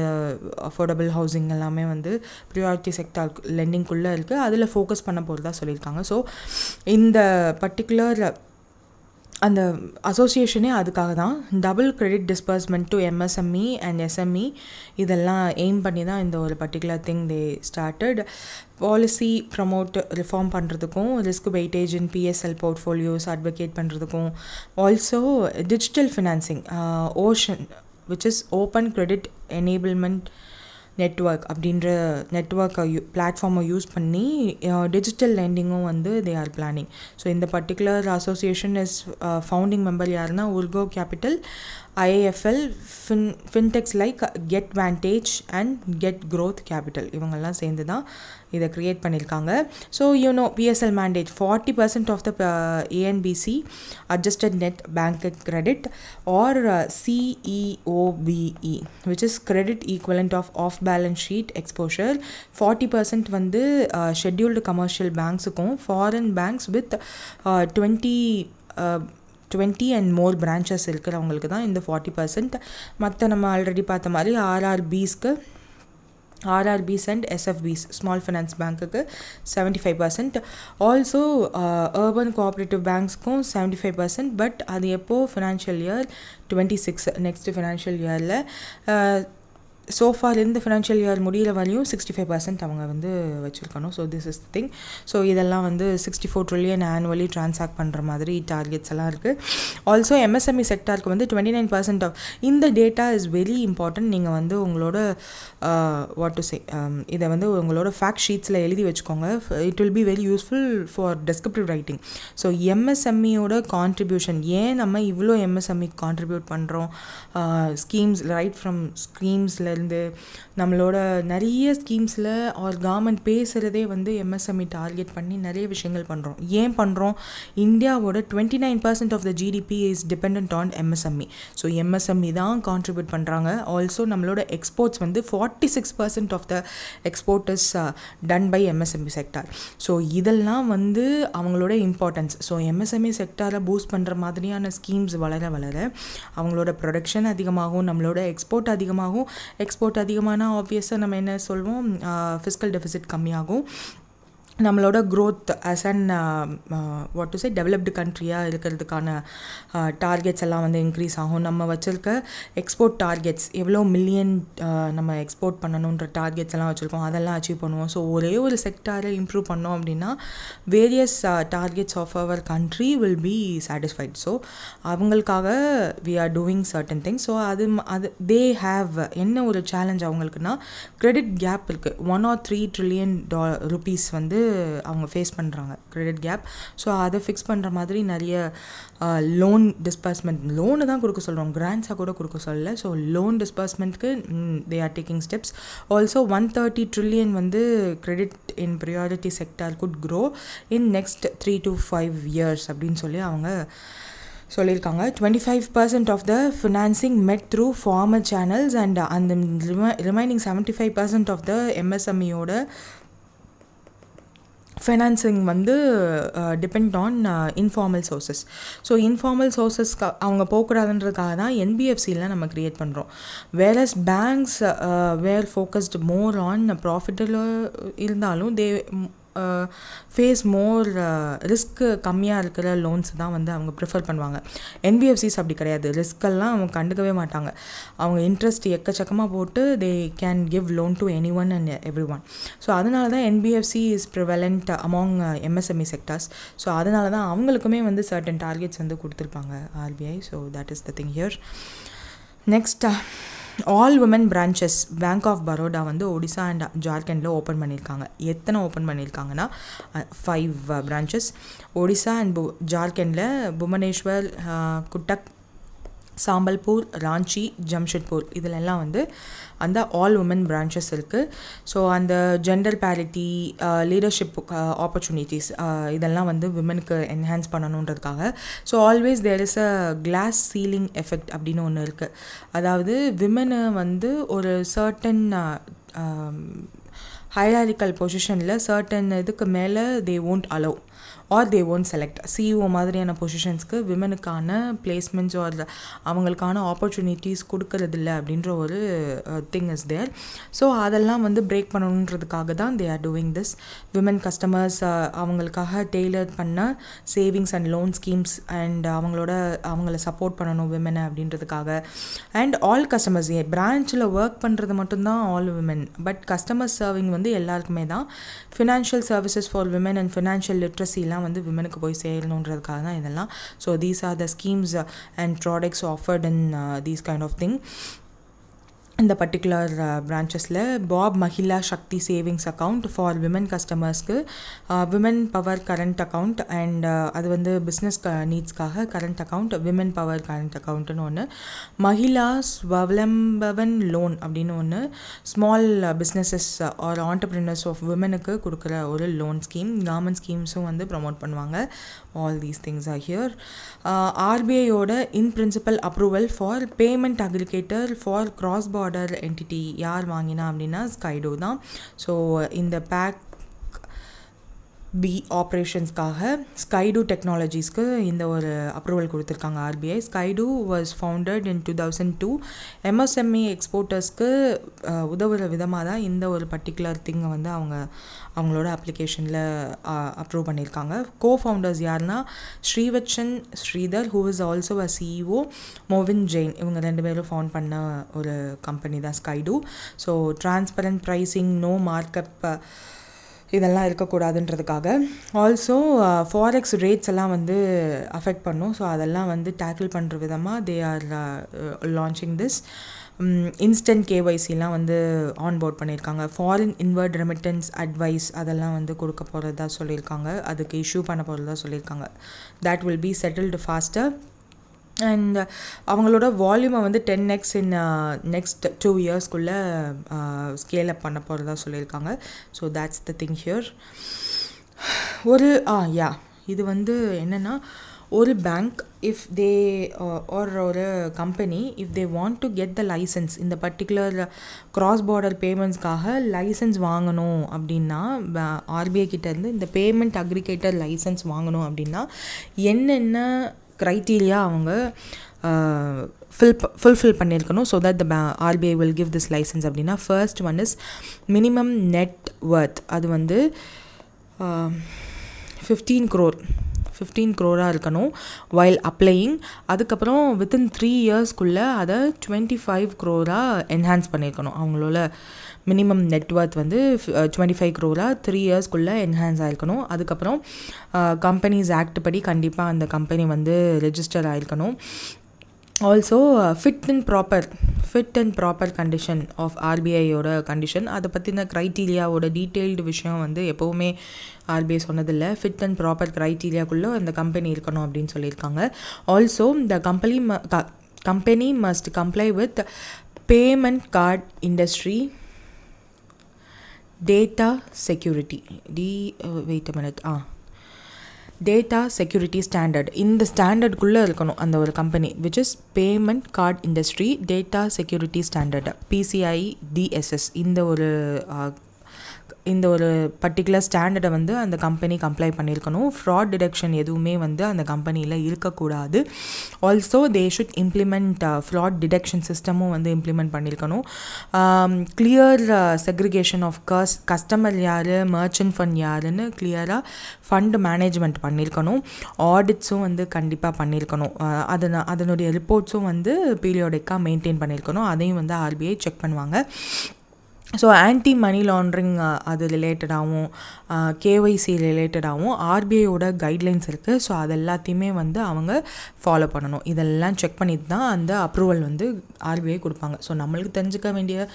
அஃபோர்டபுள் ஹவுசிங் எல்லாமே வந்து ப்ரியாரிட்டி செக்டார் லெண்டிங்குள்ளே இருக்குது. அதில் ஃபோக்கஸ் பண்ண போகிறதா சொல்லியிருக்காங்க. ஸோ இந்த பர்டிகுலர் அந்த அசோசியேஷனே அதுக்காக தான். Double credit disbursement to MSME and SME இதெல்லாம் எய்ம் பண்ணி தான் இந்த ஒரு particular thing they started. Policy promote reform பண்ணுறதுக்கும், risk weightage in PSL portfolios advocate பண்ணுறதுக்கும், also digital financing OCEN which is open credit enablement network அப்படின்ற நெட்வொர்க்கை பிளாட்ஃபார்மை யூஸ் பண்ணி டிஜிட்டல் லெண்டிங்கும் வந்து தே ஆர் பிளானிங். ஸோ இந்த particular association is founding member யாருன்னா உர்கோ capital, IIFL, fintechs like get vantage and get growth capital இவங்கெல்லாம் சேர்ந்து தான் இதை க்ரியேட் பண்ணியிருக்காங்க. So PSL mandate 40% of the ANBC adjusted net bank credit or CEOBE which is credit equivalent of off balance sheet exposure. 40% வந்து scheduled commercial banksக்கும் foreign banks with 20 and more branches இருக்கிறவங்களுக்கு தான் இந்த 40%. மற்ற நம்ம ஆல்ரெடி பார்த்த மாதிரி RRBs and SFBs small finance பேங்க்குக்கு 75%. Also urban cooperative பேங்க்ஸ்க்கும் 75%. பட் அது எப்போது ஃபினான்ஷியல் இயர் 26 நெக்ஸ்ட் ஃபினான்ஷியல் இயரில் சோஃபார் இந்த ஃபினான்ஷியல் இயர் முடிகிற வரையும் 65% அவங்க வந்து வச்சுருக்கணும். So this is the thing. So இதெல்லாம் வந்து 64 trillion ஆனுவலி ட்ரான்சாக்ட் பண்ணுற மாதிரி டார்கெட்ஸ் எல்லாம் இருக்குது. ஆல்சோ MSME செக்டாருக்கு வந்து 29% ஆஃப் இந்த டேட்டா இஸ் வெரி இம்பார்ட்டன்ட். நீங்கள் வந்து உங்களோட வாட் டு சே இதை வந்து உங்களோட ஃபேக்ட் ஷீட்ஸில் எழுதி வச்சுக்கோங்க. It will be very useful for descriptive writing. So MSMEயோட கான்ட்ரிபியூஷன் ஏன் நம்ம இவ்வளோ MSME கான்ட்ரிபியூட் பண்ணுறோம், ஸ்கீம்ஸ் ரைட் ஃப்ரம் ஸ்கீம்ஸில் இருந்து நம்மளோட நிறைய ஸ்கீம்ஸில் ஆர் கவர்மெண்ட் பேசுகிறதே வந்து MSME டார்கெட் பண்ணி நிறைய விஷயங்கள் பண்ணுறோம். ஏன் பண்ணுறோம்? இந்தியாவோட 29% of the GDP is depend on MSME. So MSME தான் கான்ட்ரிபியூட் பண்ணுறாங்க. ஆல்சோ நம்மளோட எக்ஸ்போர்ட்ஸ் வந்து 46% of the export is done by MSME sector. So இதெல்லாம் வந்து அவங்களோட இம்பார்ட்டன்ஸ். ஸோ MSME செக்டாரை பூஸ்ட் பண்ணுற மாதிரியான ஸ்கீம்ஸ் வளர வளர அவங்களோட ப்ரொடக்ஷன் அதிகமாகும், நம்மளோட எக்ஸ்போர்ட் அதிகமாகும். எக்ஸ்போர்ட் அதிகமான ஆப்வியஸாக நம்ம என்ன சொல்வோம், ஃபிஸ்கல் டெஃபிசிட் கம்மியாகும். நம்மளோட growth as an what to say developed கண்ட்ரியாக இருக்கிறதுக்கான டார்கெட்ஸ் எல்லாம் வந்து இன்க்ரீஸ் ஆகும். நம்ம வச்சுருக்க எக்ஸ்போர்ட் டார்கெட்ஸ் எவ்வளோ மில்லியன் நம்ம எக்ஸ்போர்ட் பண்ணணுன்ற டார்கெட்ஸ் எல்லாம் வச்சுருக்கோம், அதெல்லாம் அச்சீவ் பண்ணுவோம். ஸோ ஒரே ஒரு செக்டாரை இம்ப்ரூவ் பண்ணோம் அப்படின்னா various targets of our country will be satisfied. So அவங்களுக்காக we are doing certain things. So அது தே ஹாவ் என்ன ஒரு சேலஞ்ச் அவங்களுக்குன்னா கிரெடிட் கேப் இருக்குது. 1 or 3 trillion rupees வந்து அவங்க ஃபேஸ் பண்ணுறாங்க கிரெடிட் கேப். ஸோ அதை ஃபிக்ஸ் பண்ணுற மாதிரி நிறைய லோன் டிஸ்பர்ஸ்மெண்ட், லோனு தான் கொடுக்க சொல்கிறோம், கிராண்ட்ஸாக கூட கொடுக்க சொல்லலை. ஸோ லோன் டிஸ்பர்ஸ்மெண்ட்க்கு they are taking steps. Also 130 trillion வந்து credit in priority sector could grow in next 3 to 5 years அப்படின்னு சொல்லி அவங்க சொல்லியிருக்காங்க. 25% of the financing met through formal channels and அந்த ரிமைனிங் 75% ஆஃப் த எம்எஸ்எம்இயோட ஃபினான்சிங் வந்து depend on informal sources. So informal சோர்சஸ்க்கு அவங்க போகக்கூடாதுன்றதுக்காக தான் என்பிஎஃப்சிலாம் நம்ம க்ரியேட் பண்ணுறோம். Various banks were focused more on ப்ராஃபிட்டில் இருந்தாலும் தே ஃபேஸ் மோர் ரிஸ்க்கு கம்மியாக இருக்கிற லோன்ஸ் தான் வந்து அவங்க ப்ரிஃபர் பண்ணுவாங்க. என்பிஎஃப்சிஸ் அப்படி கிடையாது, ரிஸ்கெல்லாம் அவங்க கண்டுக்கவே மாட்டாங்க. அவங்க இன்ட்ரெஸ்ட் எக்கச்சக்கமாக போட்டு they can give loan to anyone and everyone. So அதனால தான் NBFC is prevalent among MSME sectors. So அதனால தான் அவங்களுக்குமே வந்து சர்டன் டார்கெட்ஸ் வந்து கொடுத்துருப்பாங்க RBI. So that is the thing here. Next all women branches bank of Baroda வந்து ஒடிசா அண்ட் ஜார்க்கண்டில் ஓப்பன் பண்ணியிருக்காங்க. எத்தனை ஓப்பன் பண்ணியிருக்காங்கன்னா 5 பிரான்ச்சஸ். ஒடிசா அண்ட் ஜார்க்கண்டில் புவனேஸ்வர், குட்டக், சாம்பல்பூர், ராஞ்சி, ஜம்ஷெட்பூர் இதிலெல்லாம் வந்து அந்த ஆல் உமன் பிரான்ச்சஸ் இருக்குது. ஸோ அந்த ஜெண்டர் பேரிட்டி, லீடர்ஷிப் ஆப்பர்ச்சுனிட்டிஸ் இதெல்லாம் வந்து விமனுக்கு என்ஹான்ஸ் பண்ணணுன்றதுக்காக. So always there is a glass ceiling effect அப்படின்னு ஒன்று இருக்குது. அதாவது விமனை வந்து ஒரு சர்டன் ஹைராரிக்கல் பொசிஷனில் சர்டன் இதுக்கு மேலே தே won't allow or they won't select. CEO மாதிரியான பொசிஷன்ஸ்க்கு விமனுக்கான பிளேஸ்மெண்ட்ஸ் ஆர் அவங்களுக்கான ஆப்பர்ச்சுனிட்டிஸ் கொடுக்கறதில்ல அப்படின்ற ஒரு திங் இஸ் தேர். ஸோ அதெல்லாம் வந்து பிரேக் பண்ணணுன்றதுக்காக தான் they are doing this. Women customers அவங்களுக்காக டெய்லர் பண்ண savings and loan schemes and அவங்கள சப்போர்ட் பண்ணணும் விமனை அப்படின்றதுக்காக. அண்ட் ஆல் கஸ்டமர்ஸ், பிரான்ச்சில் ஒர்க் பண்ணுறது மட்டும்தான் all women, but customer serving வந்து எல்லாருக்குமே தான். Financial services for women and financial லிட்ரஸிலாம் வந்து விமனுக்கு போய் சேரணுன்றதுக்காக தான் இதெல்லாம். So these are the schemes and products offered in these kind of thing. இந்த பர்டிகுலர் பிரான்ச்சஸில் பாப் மஹிலா சக்தி சேவிங்ஸ் அக்கௌண்ட் ஃபார் விமன் கஸ்டமர்ஸ்க்கு women power current account and அது வந்து பிஸ்னஸ் நீட்ஸ்க்காக current account, women power current அக்கௌண்ட்டுன்னு ஒன்று, மஹிலா ஸ்வலம்பவன் லோன் அப்படின்னு ஒன்று, small businesses or entrepreneurs of விமனுக்கு கொடுக்குற ஒரு லோன் ஸ்கீம். கவர்மெண்ட் ஸ்கீம்ஸும் வந்து ப்ரமோட் பண்ணுவாங்க. All these things are here. ஆர்பிஐயோட in principle approval for payment aggregator for cross border entity யார் வாங்கினா அப்படின்னா ஸ்கைடோ தான். ஸோ இந்த பேக் பி ஆப்ரேஷன்ஸ்க்காக ஸ்கைடூ டெக்னாலஜிஸ்க்கு இந்த ஒரு அப்ரூவல் கொடுத்துருக்காங்க RBI. Skydo was founded in 2002. MSME எக்ஸ்போர்ட்டர்ஸ்க்கு உதவுற விதமாக தான் இந்த ஒரு பர்டிகுலர் திங்கை வந்து அவங்களோட அப்ளிகேஷனில் அப்ரூவ் பண்ணியிருக்காங்க. கோஃபவுண்டர்ஸ் யாருன்னா Srivatsan Sridhar, who is also a CEO, Movin Jain, இவங்க 2 பேரும் ஃபவுண்ட் பண்ண ஒரு கம்பெனி தான் Skydo. So transparent pricing, no markup இதெல்லாம் இருக்கக்கூடாதுன்றதுக்காக. ஆல்சோ ஃபாரெக்ஸ் ரேட்ஸ் எல்லாம் வந்து அஃபெக்ட் பண்ணும். ஸோ அதெல்லாம் வந்து டேக்கிள் பண்ணுற விதமாக they are launching this. Instant கேஒய்சிலாம் வந்து ஆன்போர்ட் பண்ணியிருக்காங்க. ஃபாரின் இன்வர்ட் ரெமிட்டன்ஸ் அட்வைஸ் அதெல்லாம் வந்து கொடுக்க போகிறதா சொல்லியிருக்காங்க, அதுக்கு இஷ்யூ பண்ண போகிறதா சொல்லியிருக்காங்க. That will be settled faster. And அவங்களோட வால்யூமை வந்து 10x in next 2 இயர்ஸ்க்குள்ளே scale up பண்ண போகிறதா சொல்லியிருக்காங்க. So that's the thing here. இது வந்து என்னென்னா, ஒரு பேங்க் இஃப் தே ஒரு company if they want to get the licence, இந்த பர்டிகுலர் கிராஸ் பார்டர் பேமெண்ட்ஸ்க்காக லைசன்ஸ் வாங்கணும் அப்படின்னா, ஆர்பிஐ கிட்டேருந்து இந்த பேமெண்ட் அக்ரிகேட்டர் லைசன்ஸ் வாங்கணும் அப்படின்னா என்னென்ன க்ரைட்டீரியா அவங்க fulfill பண்ணியிருக்கணும். So that the RBI will give this licence அப்படின்னா, first one is minimum net worth. அது வந்து 15 crore இருக்கணும் while applying. அதுக்கப்புறம் within 3 yearsக்குள்ளே அதை 25 crore என்ஹான்ஸ் பண்ணியிருக்கணும். அவங்களோட மினிமம் நெட்ஒர்த் வந்து 25 crore 3 yearsக்குள்ளே என்ஹான்ஸ் ஆகிருக்கணும். அதுக்கப்புறம் கம்பெனிஸ் ஆக்ட் படி கண்டிப்பாக அந்த கம்பெனி வந்து ரெஜிஸ்டர் ஆகிருக்கணும். Also fit and proper condition of ஆர்பிஐயோட கண்டிஷன், அதை பற்றின க்ரைட்டீரியாவோட டீட்டெயில்டு விஷயம் வந்து எப்போவுமே ஆர்பிஐ சொன்னதில்லை. ஃபிட் அண்ட் ப்ராப்பர் க்ரைட்டீரியாக்குள்ளே அந்த கம்பெனி இருக்கணும் அப்படின்னு சொல்லியிருக்காங்க. Also the company must comply with payment card industry data security data security standard. இந்த ஸ்டாண்டர்டுக்குள்ளே இருக்கணும் அந்த ஒரு company, which is payment card industry data security standard PCI DSS. இந்த ஒரு பர்டிகுலர் ஸ்டாண்டர்டை வந்து அந்த கம்பெனி கம்ப்ளை பண்ணியிருக்கணும். ஃப்ராட் டிடெக்ஷன் எதுவுமே வந்து அந்த கம்பெனியில் இருக்கக்கூடாது. Also they should implement fraud detection சிஸ்டமும் வந்து இம்ப்ளிமெண்ட் பண்ணியிருக்கணும். கிளியர் செக்ரிகேஷன் ஆஃப் கஸ்டமர் யார், மர்ச்சன்ட் ஃபண்ட் யாருன்னு கிளியராக ஃபண்ட் மேனேஜ்மெண்ட் பண்ணியிருக்கணும். ஆடிட்ஸும் வந்து கண்டிப்பாக பண்ணியிருக்கணும். அதனுடைய ரிப்போர்ட்ஸும் வந்து பீரியாடிக்காக மெயின்டைன் பண்ணியிருக்கணும். அதையும் வந்து ஆர்பிஐ செக் பண்ணுவாங்க. ஸோ ஆன்டி மணி லாண்ட்ரிங் அது ரிலேட்டடாகவும் கேஒய்சி ரிலேட்டடாகவும் ஆர்பிஐயோட கைட்லைன்ஸ் இருக்குது. ஸோ அது எல்லாத்தையுமே வந்து அவங்க ஃபாலோ பண்ணணும். இதெல்லாம் செக் பண்ணிட்டு தான் அந்த அப்ரூவல் வந்து ஆர்பிஐ கொடுப்பாங்க. ஸோ நம்மளுக்கு தெரிஞ்சுக்க வேண்டிய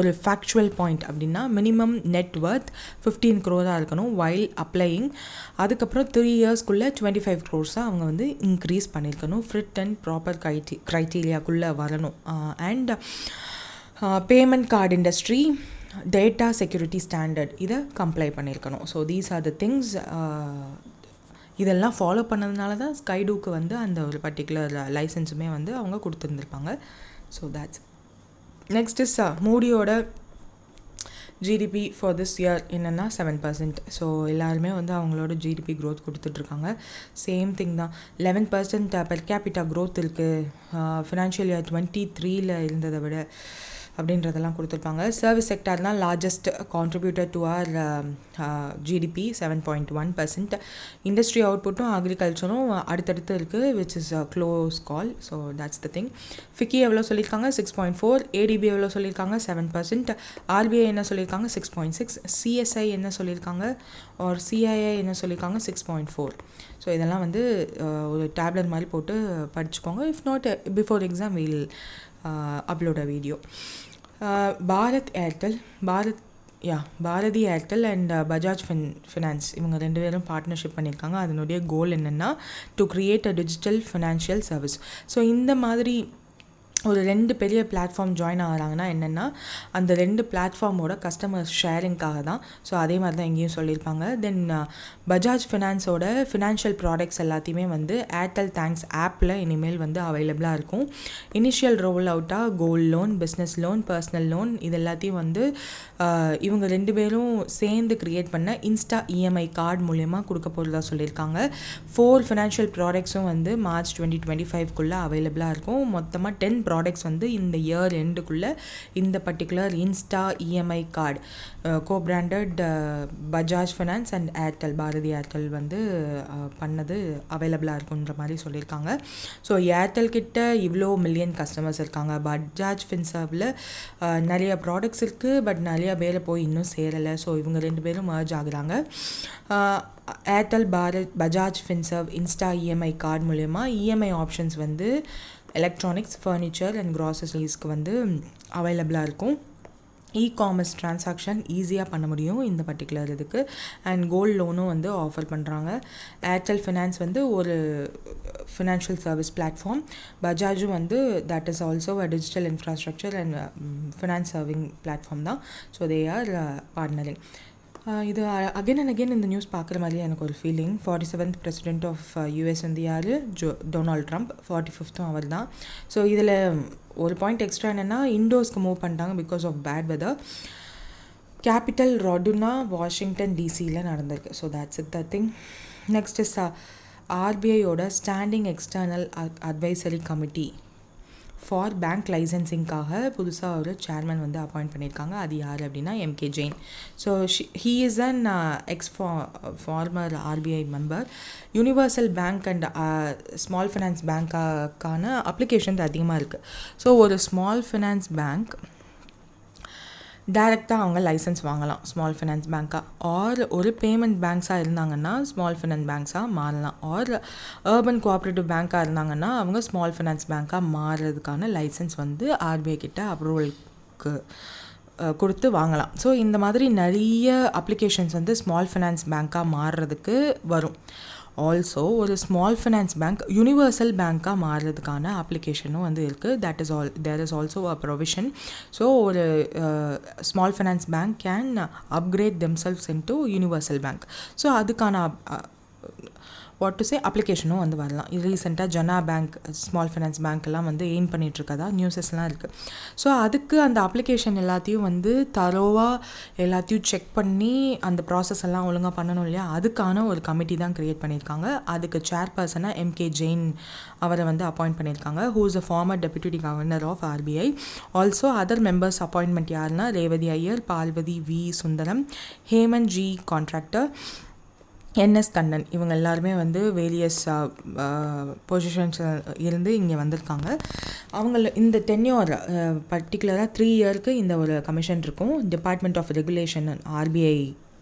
ஒரு ஃபேக்சுவல் பாயிண்ட் அப்படின்னா மினிமம் நெட்ஒர்த் 15 crore இருக்கணும் வைல் அப்ளையிங். அதுக்கப்புறம் 3 yearsக்குள்ளே 25 crore அவங்க வந்து இன்க்ரீஸ் பண்ணியிருக்கணும். ஃபிட் அண்ட் ப்ராப்பர் க்ரைட்டீரியாக்குள்ளே வரணும். And payment card industry data security standard இதை கம்ப்ளை பண்ணியிருக்கணும். So these are the things. இதெல்லாம் ஃபாலோ பண்ணதுனால தான் ஸ்கைடூக்கு வந்து அந்த ஒரு பர்டிகுலர் லைசன்ஸுமே வந்து அவங்க கொடுத்துருந்துருப்பாங்க. ஸோ தேட்ஸ் நெக்ஸ்ட் இஸ் மூடியோட ஜிடிபி ஃபார் திஸ் இயர் என்னென்னா 7%. ஸோ எல்லாருமே வந்து அவங்களோட ஜிடிபி க்ரோத் கொடுத்துட்ருக்காங்க. சேம் திங் தான். 11% பெர் கேபிட்டா க்ரோத் இருக்குது ஃபினான்ஷியல் இயர் 23 இருந்ததை விட அப்படின்றதெல்லாம் கொடுத்துருப்பாங்க. சர்வீஸ் செக்டார் தான் largest contributor to our GDP 7.1%. Industry அவுட்புட்டும் அக்ரிகல்ச்சரும் அடுத்தடுத்து இருக்குது, which is close call. So that's the thing. FICCI எவ்வளோ சொல்லியிருக்காங்க 6.4, ஏடிபி எவ்வளோ சொல்லியிருக்காங்க 7%, ஆர்பிஐ என்ன சொல்லியிருக்காங்க 6.6, சிஎஸ்ஐ என்ன சொல்லியிருக்காங்க ஒரு சிஐஐ என்ன சொல்லியிருக்காங்க 6.4. ஸோ இதெல்லாம் வந்து ஒரு டேப்லெட் மாதிரி போட்டு படிச்சுக்கோங்க. If not before exam will upload a video. Bharti Airtel and Bajaj finance இவங்க 2 பேரும் பார்ட்னர்ஷிப் பண்ணியிருக்காங்க. அதனுடைய கோல் என்னென்னா to create a digital financial service. ஸோ இந்த மாதிரி ஒரு 2 பெரிய பிளாட்ஃபார்ம் ஜாயின் ஆகிறாங்கன்னா என்னென்னா அந்த 2 பிளாட்ஃபார்மோட கஸ்டமர் ஷேரிங்காக தான். ஸோ அதே மாதிரி தான் எங்கேயும் சொல்லியிருப்பாங்க. தென் பஜாஜ் ஃபினான்ஸோட ஃபினான்ஷியல் ப்ராடக்ட்ஸ் எல்லாத்தையுமே வந்து ஏர்டெல் தேங்க்ஸ் ஆப்பில் இனிமேல் வந்து அவைலபிளாக இருக்கும். இனிஷியல் ரோல் அவுட்டாக gold loan, business loan, personal loan இது எல்லாத்தையும் வந்து இவங்க 2 பேரும் சேர்ந்து க்ரியேட் பண்ண இன்ஸ்டா இஎம்ஐ கார்டு மூலயமா கொடுக்க போகிறதா சொல்லியிருக்காங்க. 4 ஃபினான்ஷியல் ப்ராடக்ட்ஸும் வந்து மார்ச் 2025 அவைலபிளாக இருக்கும். மொத்தமாக 10 ப்ராடக்ட்ஸ் வந்து இந்த இயர் எண்டுக்குள்ளே இந்த particular insta EMI card co branded Bajaj finance and Airtel Bharti Airtel வந்து பண்ணது அவைலபிளாக இருக்குன்ற மாதிரி சொல்லியிருக்காங்க. ஸோ ஏர்டெல் கிட்ட இவ்வளோ மில்லியன் கஸ்டமர்ஸ் இருக்காங்க. பஜாஜ் ஃபின்சர்வில் நிறைய ப்ராடக்ட்ஸ் இருக்குது, பட் நிறைய பேரை போய் இன்னும் சேரலை. ஸோ இவங்க 2 பேரும் மர்ஜ் ஆகுறாங்க. Airtel Bajaj Finserv Insta EMI card மூலயமா இஎம்ஐ ஆப்ஷன்ஸ் வந்து எலக்ட்ரானிக்ஸ், ஃபர்னிச்சர் அண்ட் க்ராசரிஸ்க்கு வந்து அவைலபிளாக இருக்கும். இ-காமர்ஸ் ட்ரான்சாக்ஷன் ஈஸியாக பண்ண முடியும் இந்த பர்டிகுலர் இதுக்கு. அண்ட் கோல்ட் லோனும் வந்து ஆஃபர் பண்ணுறாங்க. ஏர்டெல் ஃபினான்ஸ் வந்து ஒரு ஃபினான்ஷியல் சர்வீஸ் பிளாட்ஃபார்ம். பஜாஜும் வந்து that is also a digital infrastructure and finance serving platform தான். So they are partnering. இது அகெயின் அண்ட் அகெயின் இந்த நியூஸ் பார்க்குற மாதிரி எனக்கு ஒரு feeling. 47th president of US வந்து யார்? Donald Trump. 45th அவர் தான். ஸோ இதில் ஒரு பாயிண்ட் எக்ஸ்ட்ரா என்னென்னா இண்டோர்ஸ்க்கு மூவ் பண்ணிட்டாங்க because of bad weather. Capitol rotunda Washington டிசியில் நடந்திருக்கு. So that's it the thing. Next is ஆர்பிஐயோட standing external advisory committee for bank லைசன்சிங்காக புதுசாக ஒரு சேர்மன் வந்து அப்பாயிண்ட் பண்ணியிருக்காங்க. அது யார் அப்படின்னா MK Jain. So he is an former RBI member. Universal bank and small finance பேங்க்கான அப்ளிகேஷன்ஸ் அதிகமாக இருக்குது. ஸோ ஒரு ஸ்மால் ஃபினான்ஸ் பேங்க் டைரெக்டாக அவங்க லைசன்ஸ் வாங்கலாம் ஸ்மால் ஃபினான்ஸ் பேங்க்காக. ஆர் ஒரு பேமெண்ட் பேங்க்ஸாக இருந்தாங்கன்னா ஸ்மால் ஃபினான்ஸ் பேங்க்ஸாக மாறலாம். ஆர் அர்பன் கோஆப்ரேட்டிவ் பேங்க்காக இருந்தாங்கன்னா அவங்க ஸ்மால் ஃபினான்ஸ் பேங்க்காக மாறுறதுக்கான லைசன்ஸ் வந்து ஆர்பிஐ கிட்ட அப்ரூவலுக்கு கொடுத்து வாங்கலாம். ஸோ இந்த மாதிரி நிறைய அப்ளிகேஷன்ஸ் வந்து ஸ்மால் ஃபினான்ஸ் பேங்க்காக மாறுறதுக்கு வரும். ஆல்சோ ஒரு ஸ்மால் ஃபினான்ஸ் பேங்க் யூனிவர்சல் பேங்க்காக மாறுறதுக்கான அப்ளிகேஷனும் வந்து இருக்குது. There is also a provision. So ஒரு small finance bank can upgrade themselves into universal bank. So அதுக்கான அப்ளிகேஷனும் வந்து வரலாம். இது ரீசெண்டாக ஜனா பேங்க் ஸ்மால் ஃபினான்ஸ் பேங்க்கெல்லாம் வந்து எய்ம் பண்ணிகிட்ருக்கதா நியூஸஸ்லாம் இருக்குது. ஸோ அதுக்கு அந்த அப்ளிகேஷன் எல்லாத்தையும் வந்து தரோவாக எல்லாத்தையும் செக் பண்ணி அந்த ப்ராசஸ் எல்லாம் ஒழுங்காக பண்ணணும் இல்லையா, அதுக்கான ஒரு கமிட்டி தான் க்ரியேட் பண்ணியிருக்காங்க. அதுக்கு சேர்பர்சனாக எம்கே ஜெயின் அவரை வந்து அப்பாயிண்ட் பண்ணியிருக்காங்க. Who is a former deputy governor of RBI. Also other members appointment யாருன்னா Revathi Iyer, Parvathi V Sundaram, Hemant G Contractor, NS Kannan. இவங்க எல்லாருமே வந்து வேரியஸ் பொசிஷன்ஸ் இருந்து இங்கே வந்திருக்காங்க. அவங்கள இந்த டென்யூர் பர்டிகுலராக 3 இயருக்கு இந்த ஒரு கமிஷன் இருக்கும். டிபார்ட்மெண்ட் ஆஃப் ரெகுலேஷன் ஆர்பிஐ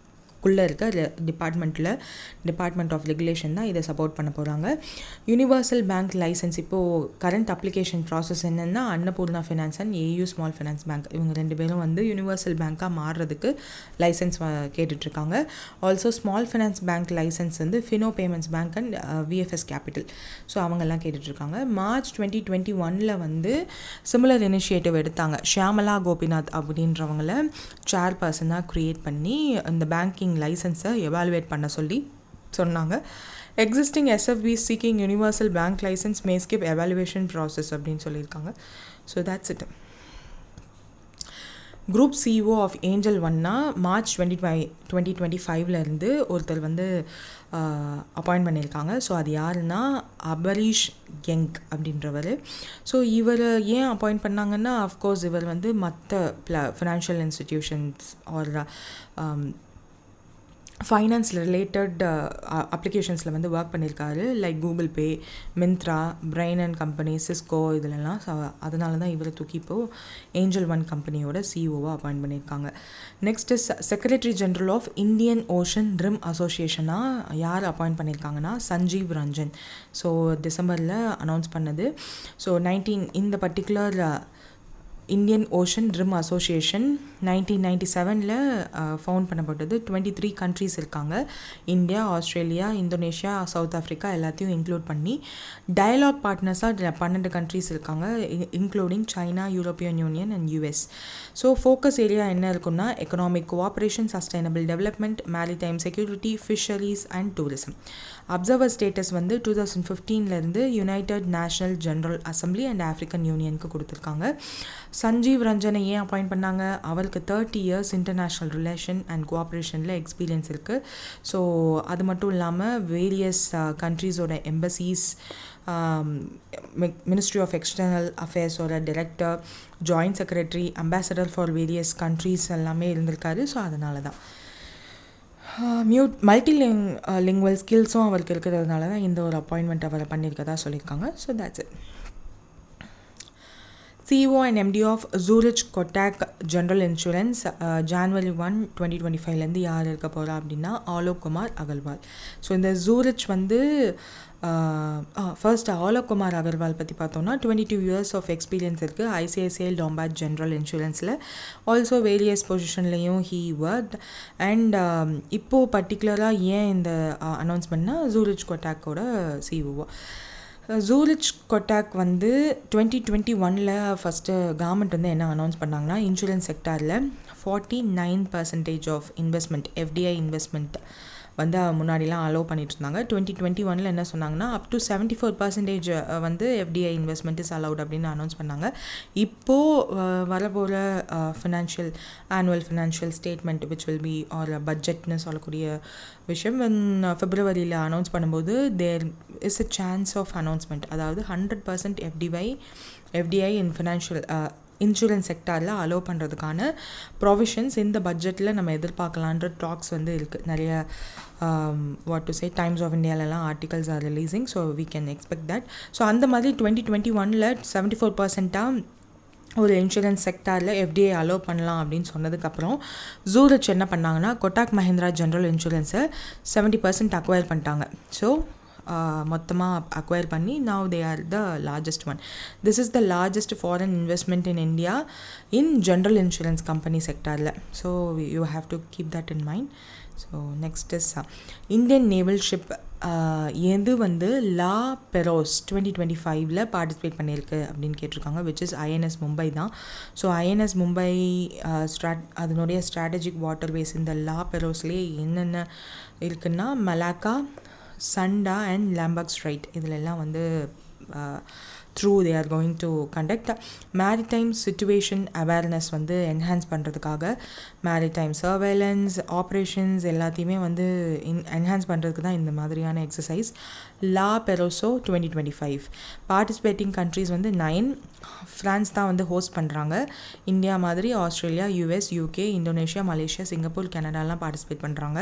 குள்ளே இருக்க டிபார்ட்மெண்ட் ஆஃப் ரெகுலேஷன் தான் இதை சப்போர்ட் பண்ண போகிறாங்க. யூனிவர்சல் பேங்க் லைசன்ஸ் இப்போது கரண்ட் அப்ளிகேஷன் ப்ராசஸ் என்னென்னா Annapurna finance and AU small finance bank இவங்க 2 பேரும் வந்து யூனிவர்சல் பேங்க்காக மாறுறதுக்கு லைசன்ஸ் கேட்டுட்ருக்காங்க. Also small finance bank licence வந்து Fino payments bank and VFS capital. So அவங்கெல்லாம் கேட்டுட்ருக்காங்க. மார்ச் 2021 வந்து சிமிலர் இனிஷியேட்டிவ் எடுத்தாங்க. ஷியாமலா கோபிநாத் அப்படின்றவங்கள சேர்பர்சனாக க்ரியேட் பண்ணி இந்த பேங்கிங் லைசன்ஸை எவாலுவேட் பண்ண சொல்லி சொன்னாங்க. Existing SFB seeking universal bank licence may skip evaluation process அப்படின்னு சொல்லியிருக்காங்க. So that's it. Group CEO of Angel ஒன்னா மார்ச் 2025 ஒருத்தர் வந்து அப்பாயிண்ட் பண்ணியிருக்காங்க. ஸோ அது யாருன்னா அபரீஷ் கெங் அப்படின்றவர். ஸோ இவர் ஏன் அப்பாயிண்ட் பண்ணாங்கன்னா அஃப்கோர்ஸ் இவர் வந்து மற்ற financial institutions or finance related அப்ளிகேஷன்ஸில் வந்து ஒர்க் பண்ணியிருக்காரு. Like Google Pay, Myntra, Bain and company, Cisco இதிலெல்லாம். அதனால தான் இவரை தூக்கி இப்போது ஏஞ்சல் ஒன் கம்பெனியோட சிஇஓவாக அப்பாயிண்ட் பண்ணியிருக்காங்க. Next secretary general of Indian Ocean Rim அசோசியேஷனாக யார் அப்பாயிண்ட் பண்ணியிருக்காங்கன்னா சஞ்சீவ் ரஞ்சன். ஸோ டிசம்பரில் அனௌன்ஸ் பண்ணது. ஸோ இந்த particular Indian Ocean Rim association 1997 found பண்ணப்பட்டது. 23 கண்ட்ரீஸ் இருக்காங்க. India, Australia, Indonesia, South Africa எல்லாத்தையும் இன்க்ளூட் பண்ணி டயலாக் பார்ட்னர்ஸாக 12 கண்ட்ரீஸ் இருக்காங்க, including China, European Union and US. So focus area என்ன இருக்குன்னா economic cooperation, sustainable development, maritime security, fisheries and tourism. Observer status வந்து 2015 United National General Assembly and African யூனியனுக்கு கொடுத்துருக்காங்க. சஞ்சீவ் ரஞ்சனை ஏன் அப்பாயிண்ட் பண்ணாங்க? அவருக்கு 30 இயர்ஸ் இன்டர்நேஷ்னல் ரிலேஷன் அண்ட் கோஆப்ரேஷனில் எக்ஸ்பீரியன்ஸ் இருக்குது. ஸோ அது மட்டும் இல்லாமல் வேரியஸ் கண்ட்ரீஸோட எம்பசிஸ், மினிஸ்ட்ரி ஆஃப் எக்ஸ்டர்னல் அஃபேர்ஸோட director, joint secretary, ambassador for various countries எல்லாமே இருந்திருக்காரு. ஸோ அதனால தான் மல்டிலிங்குவல் ஸ்கில்ஸும் அவருக்கு இருக்கிறதுனால தான் இந்த ஒரு அப்பாயின்மெண்ட் அவரை பண்ணியிருக்கதா சொல்லியிருக்காங்க. So that's it. CEO and MD of Zurich Kotak General Insurance January 1, 2025 யார் இருக்க போகிறா அப்படின்னா ஆலோக் குமார் அகர்வால். ஸோ இந்த ஜூரிச் வந்து ஃபர்ஸ்ட் ஆலோக் குமார் அகர்வால் பற்றி பார்த்தோம்னா 22 இயர்ஸ் ஆஃப் எக்ஸ்பீரியன்ஸ் இருக்குது ஐசிஐசிஐ லாம்பார்ட் ஜென்ரல் இன்சூரன்ஸில். ஆல்சோ வேரியஸ் பொசிஷன்லேயும் ஹீ ஒர்க்ட். அண்ட் இப்போது பர்டிகுலராக ஏன் இந்த அனௌன்ஸ்மெண்ட்னா ஜூரிச் கொட்டாக்கோட சிஇஓ. ஜூரிச் கொட்டாக் வந்து 2021 ஃபஸ்ட்டு கவர்மெண்ட் வந்து என்ன அனௌன்ஸ் பண்ணாங்கன்னா இன்சூரன்ஸ் செக்டாரில் 49% ஆஃப் இன்வெஸ்ட்மெண்ட், எஃப்டிஐ இன்வெஸ்ட்மெண்ட் வந்து முன்னாடிலாம் அலோவ் பண்ணிட்டு இருந்தாங்க. 2021 என்ன சொன்னாங்கன்னா அப் டு 74% வந்து எஃப்டிஐ இன்வெஸ்ட்மெண்ட் இஸ் அலவுட் அப்படின்னு அனௌன்ஸ் பண்ணாங்க. இப்போது வரப்போகிற annual financial statement which will be or பட்ஜெட்னு சொல்லக்கூடிய விஷயம் பிப்ரவரியில் அனௌன்ஸ் பண்ணும்போது there is a chance of announcement, அதாவது 100% எஃப்டிஐ இன் ஃபினான்ஷியல் இன்சூரன்ஸ் செக்டாரில் அலோவ் பண்ணுறதுக்கான ப்ரொவிஷன்ஸ் இந்த பட்ஜெட்டில் நம்ம எதிர்பார்க்கலான்ற டாக்ஸ் வந்து இருக்குது. நிறைய what to say Times of இந்தியாவிலலாம் articles are releasing, so we can expect that. So அந்த மாதிரி 2021 74% ஒரு இன்சூரன்ஸ் செக்டாரில் எஃப்டிஐ அலோவ் பண்ணலாம் அப்படின்னு சொன்னதுக்கப்புறம் ஜூரிச் என்ன பண்ணாங்கன்னா கொட்டாக் மஹிந்திரா ஜென்ரல் இன்சூரன்ஸை 70% அக்வயர் பண்ணிட்டாங்க. ஸோ மொத்தமாக அக்வயர் பண்ணி now they are the largest one. This is the largest foreign investment in India in general insurance company sector. So you have to keep that in mind. So next is Indian naval ship எது வந்து லா பெரோஸ் 2025 பார்ட்டிசிபேட் பண்ணியிருக்கு அப்படின்னு கேட்டிருக்காங்க, விச் இஸ் ஐஎன்எஸ் மும்பை தான். ஸோ ஐஎன்எஸ் மும்பை அதனுடைய ஸ்ட்ராட்டஜிக் வாட்டர்வேஸ் இந்த லா பெரோஸ்லேயே என்னென்ன இருக்குன்னா மலாக்கா, சண்டா அண்ட் லாம்பக் ஸ்ட்ரைட் இதிலெல்லாம் வந்து through they are going to conduct maritime situation awareness வந்து என்ஹான்ஸ் பண்ணுறதுக்காக மேரிடைம் சர்வேலன்ஸ் ஆப்ரேஷன்ஸ் எல்லாத்தையுமே வந்து என்ஹான்ஸ் பண்ணுறதுக்கு தான் இந்த மாதிரியான exercise La Perouse 2025. Participating countries வந்து 9. ஃப்ரான்ஸ் தான் வந்து ஹோஸ்ட் பண்ணுறாங்க. இந்தியா மாதிரி Australia, US, UK, Indonesia, Malaysia, Singapore, கனடாலாம் பார்ட்டிசிபேட் பண்ணுறாங்க.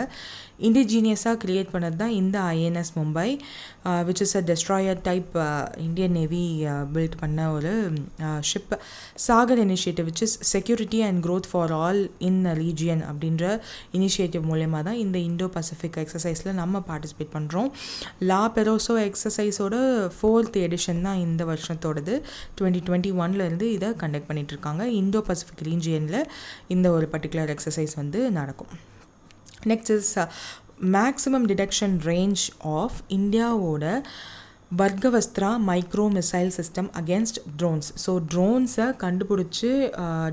இண்டிஜீனியஸாக க்ரியேட் பண்ணது தான் இந்த INS Mumbai, which is a destroyer type Indian navy built பண்ண ஒரு ship. Sagar initiative which is security and growth for all in region அப்படின்ற இனிஷியேட்டிவ் மூலயமா தான் இந்த இண்டோ பசிபிக் எக்ஸசைஸில் நம்ம பார்ட்டிசிபேட் பண்ணுறோம். லா பெரோசோ எக்ஸசைஸோட 4th எடிஷன் தான் இந்த வருஷத்தோடது. 2021 இதை கண்டக்ட் பண்ணிகிட்ருக்காங்க. இண்டோ பசிபிக் ரீஜியனில் இந்த ஒரு பர்டிகுலர் எக்ஸசைஸ் வந்து நடக்கும். Next is maximum detection range of இந்தியாவோட Bhargavastra micro missile system against drones. So ட்ரோன்ஸை கண்டுபிடிச்சி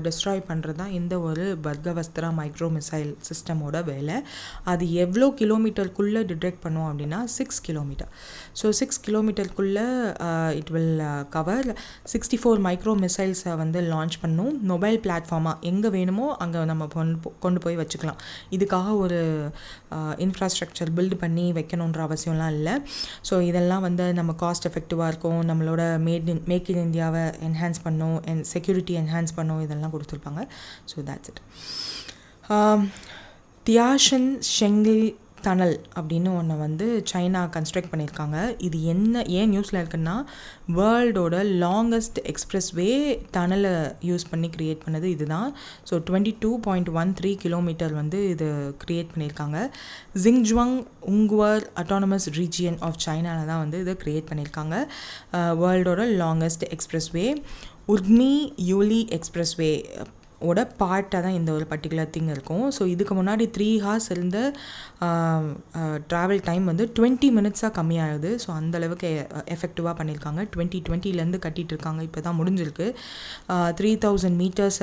டெஸ்ட்ராய் பண்ணுறது தான் இந்த ஒரு வர்கவஸ்திரா மைக்ரோ மிசைல் சிஸ்டமோட வேலை. அது எவ்வளோ கிலோமீட்டருக்குள்ளே டிடெக்ட் பண்ணும் அப்படின்னா 6 கிலோமீட்டர். ஸோ 6 கிலோமீட்டருக்குள்ளே இட் வில் கவர் 64 மைக்ரோ மிசைல்ஸை வந்து லான்ச் பண்ணும். மொபைல் பிளாட்ஃபார்மாக எங்கே வேணுமோ அங்கே நம்ம கொண்டு போய் வச்சுக்கலாம். இதுக்காக ஒரு இன்ஃப்ராஸ்ட்ரக்சர் பில்டு பண்ணி வைக்கணுன்ற அவசியம்லாம் இல்லை. ஸோ இதெல்லாம் வந்து நம்ம காஸ்ட் எஃபெக்டிவாக இருக்கும், நம்மளோட மேக் இன் இந்தியாவை என்ஹான்ஸ் பண்ணும், செக்யூரிட்டி என்ஹான்ஸ் பண்ணும், இதெல்லாம் கொடுத்துருப்பாங்க. So that's it. Tianshan Shengli tunnel அப்படின்னு ஒன்று வந்து சைனா கன்ஸ்ட்ரக்ட் பண்ணியிருக்காங்க. இது ஏன் நியூஸில் இருக்குன்னா வேர்ல்டோட லாங்கஸ்ட் எக்ஸ்பிரஸ் வே டனலை யூஸ் பண்ணி க்ரியேட் பண்ணது இதுதான். ஸோ 22.13 கிலோமீட்டர் வந்து இது க்ரியேட் பண்ணியிருக்காங்க. ஜிங்ஜுவாங் உங்குவர் அட்டானமஸ் ரீஜியன் ஆஃப் சைனாவில் தான் வந்து இதை க்ரியேட் பண்ணியிருக்காங்க. வேர்ல்டோட லாங்கஸ்ட் எக்ஸ்பிரஸ் வே உர்மி யூலி எக்ஸ்பிரஸ் வே ஓட பார்ட்டாக தான் இந்த ஒரு பர்டிகுலர் திங் இருக்கும். ஸோ இதுக்கு முன்னாடி 3 hours இருந்த ட்ராவல் டைம் வந்து 20 minutes கம்மியாகுது. ஸோ அந்தளவுக்கு எஃபெக்டிவாக பண்ணியிருக்காங்க. 2020 கட்டிகிட்டு இருக்காங்க, இப்போ தான் முடிஞ்சிருக்கு. 3000 meters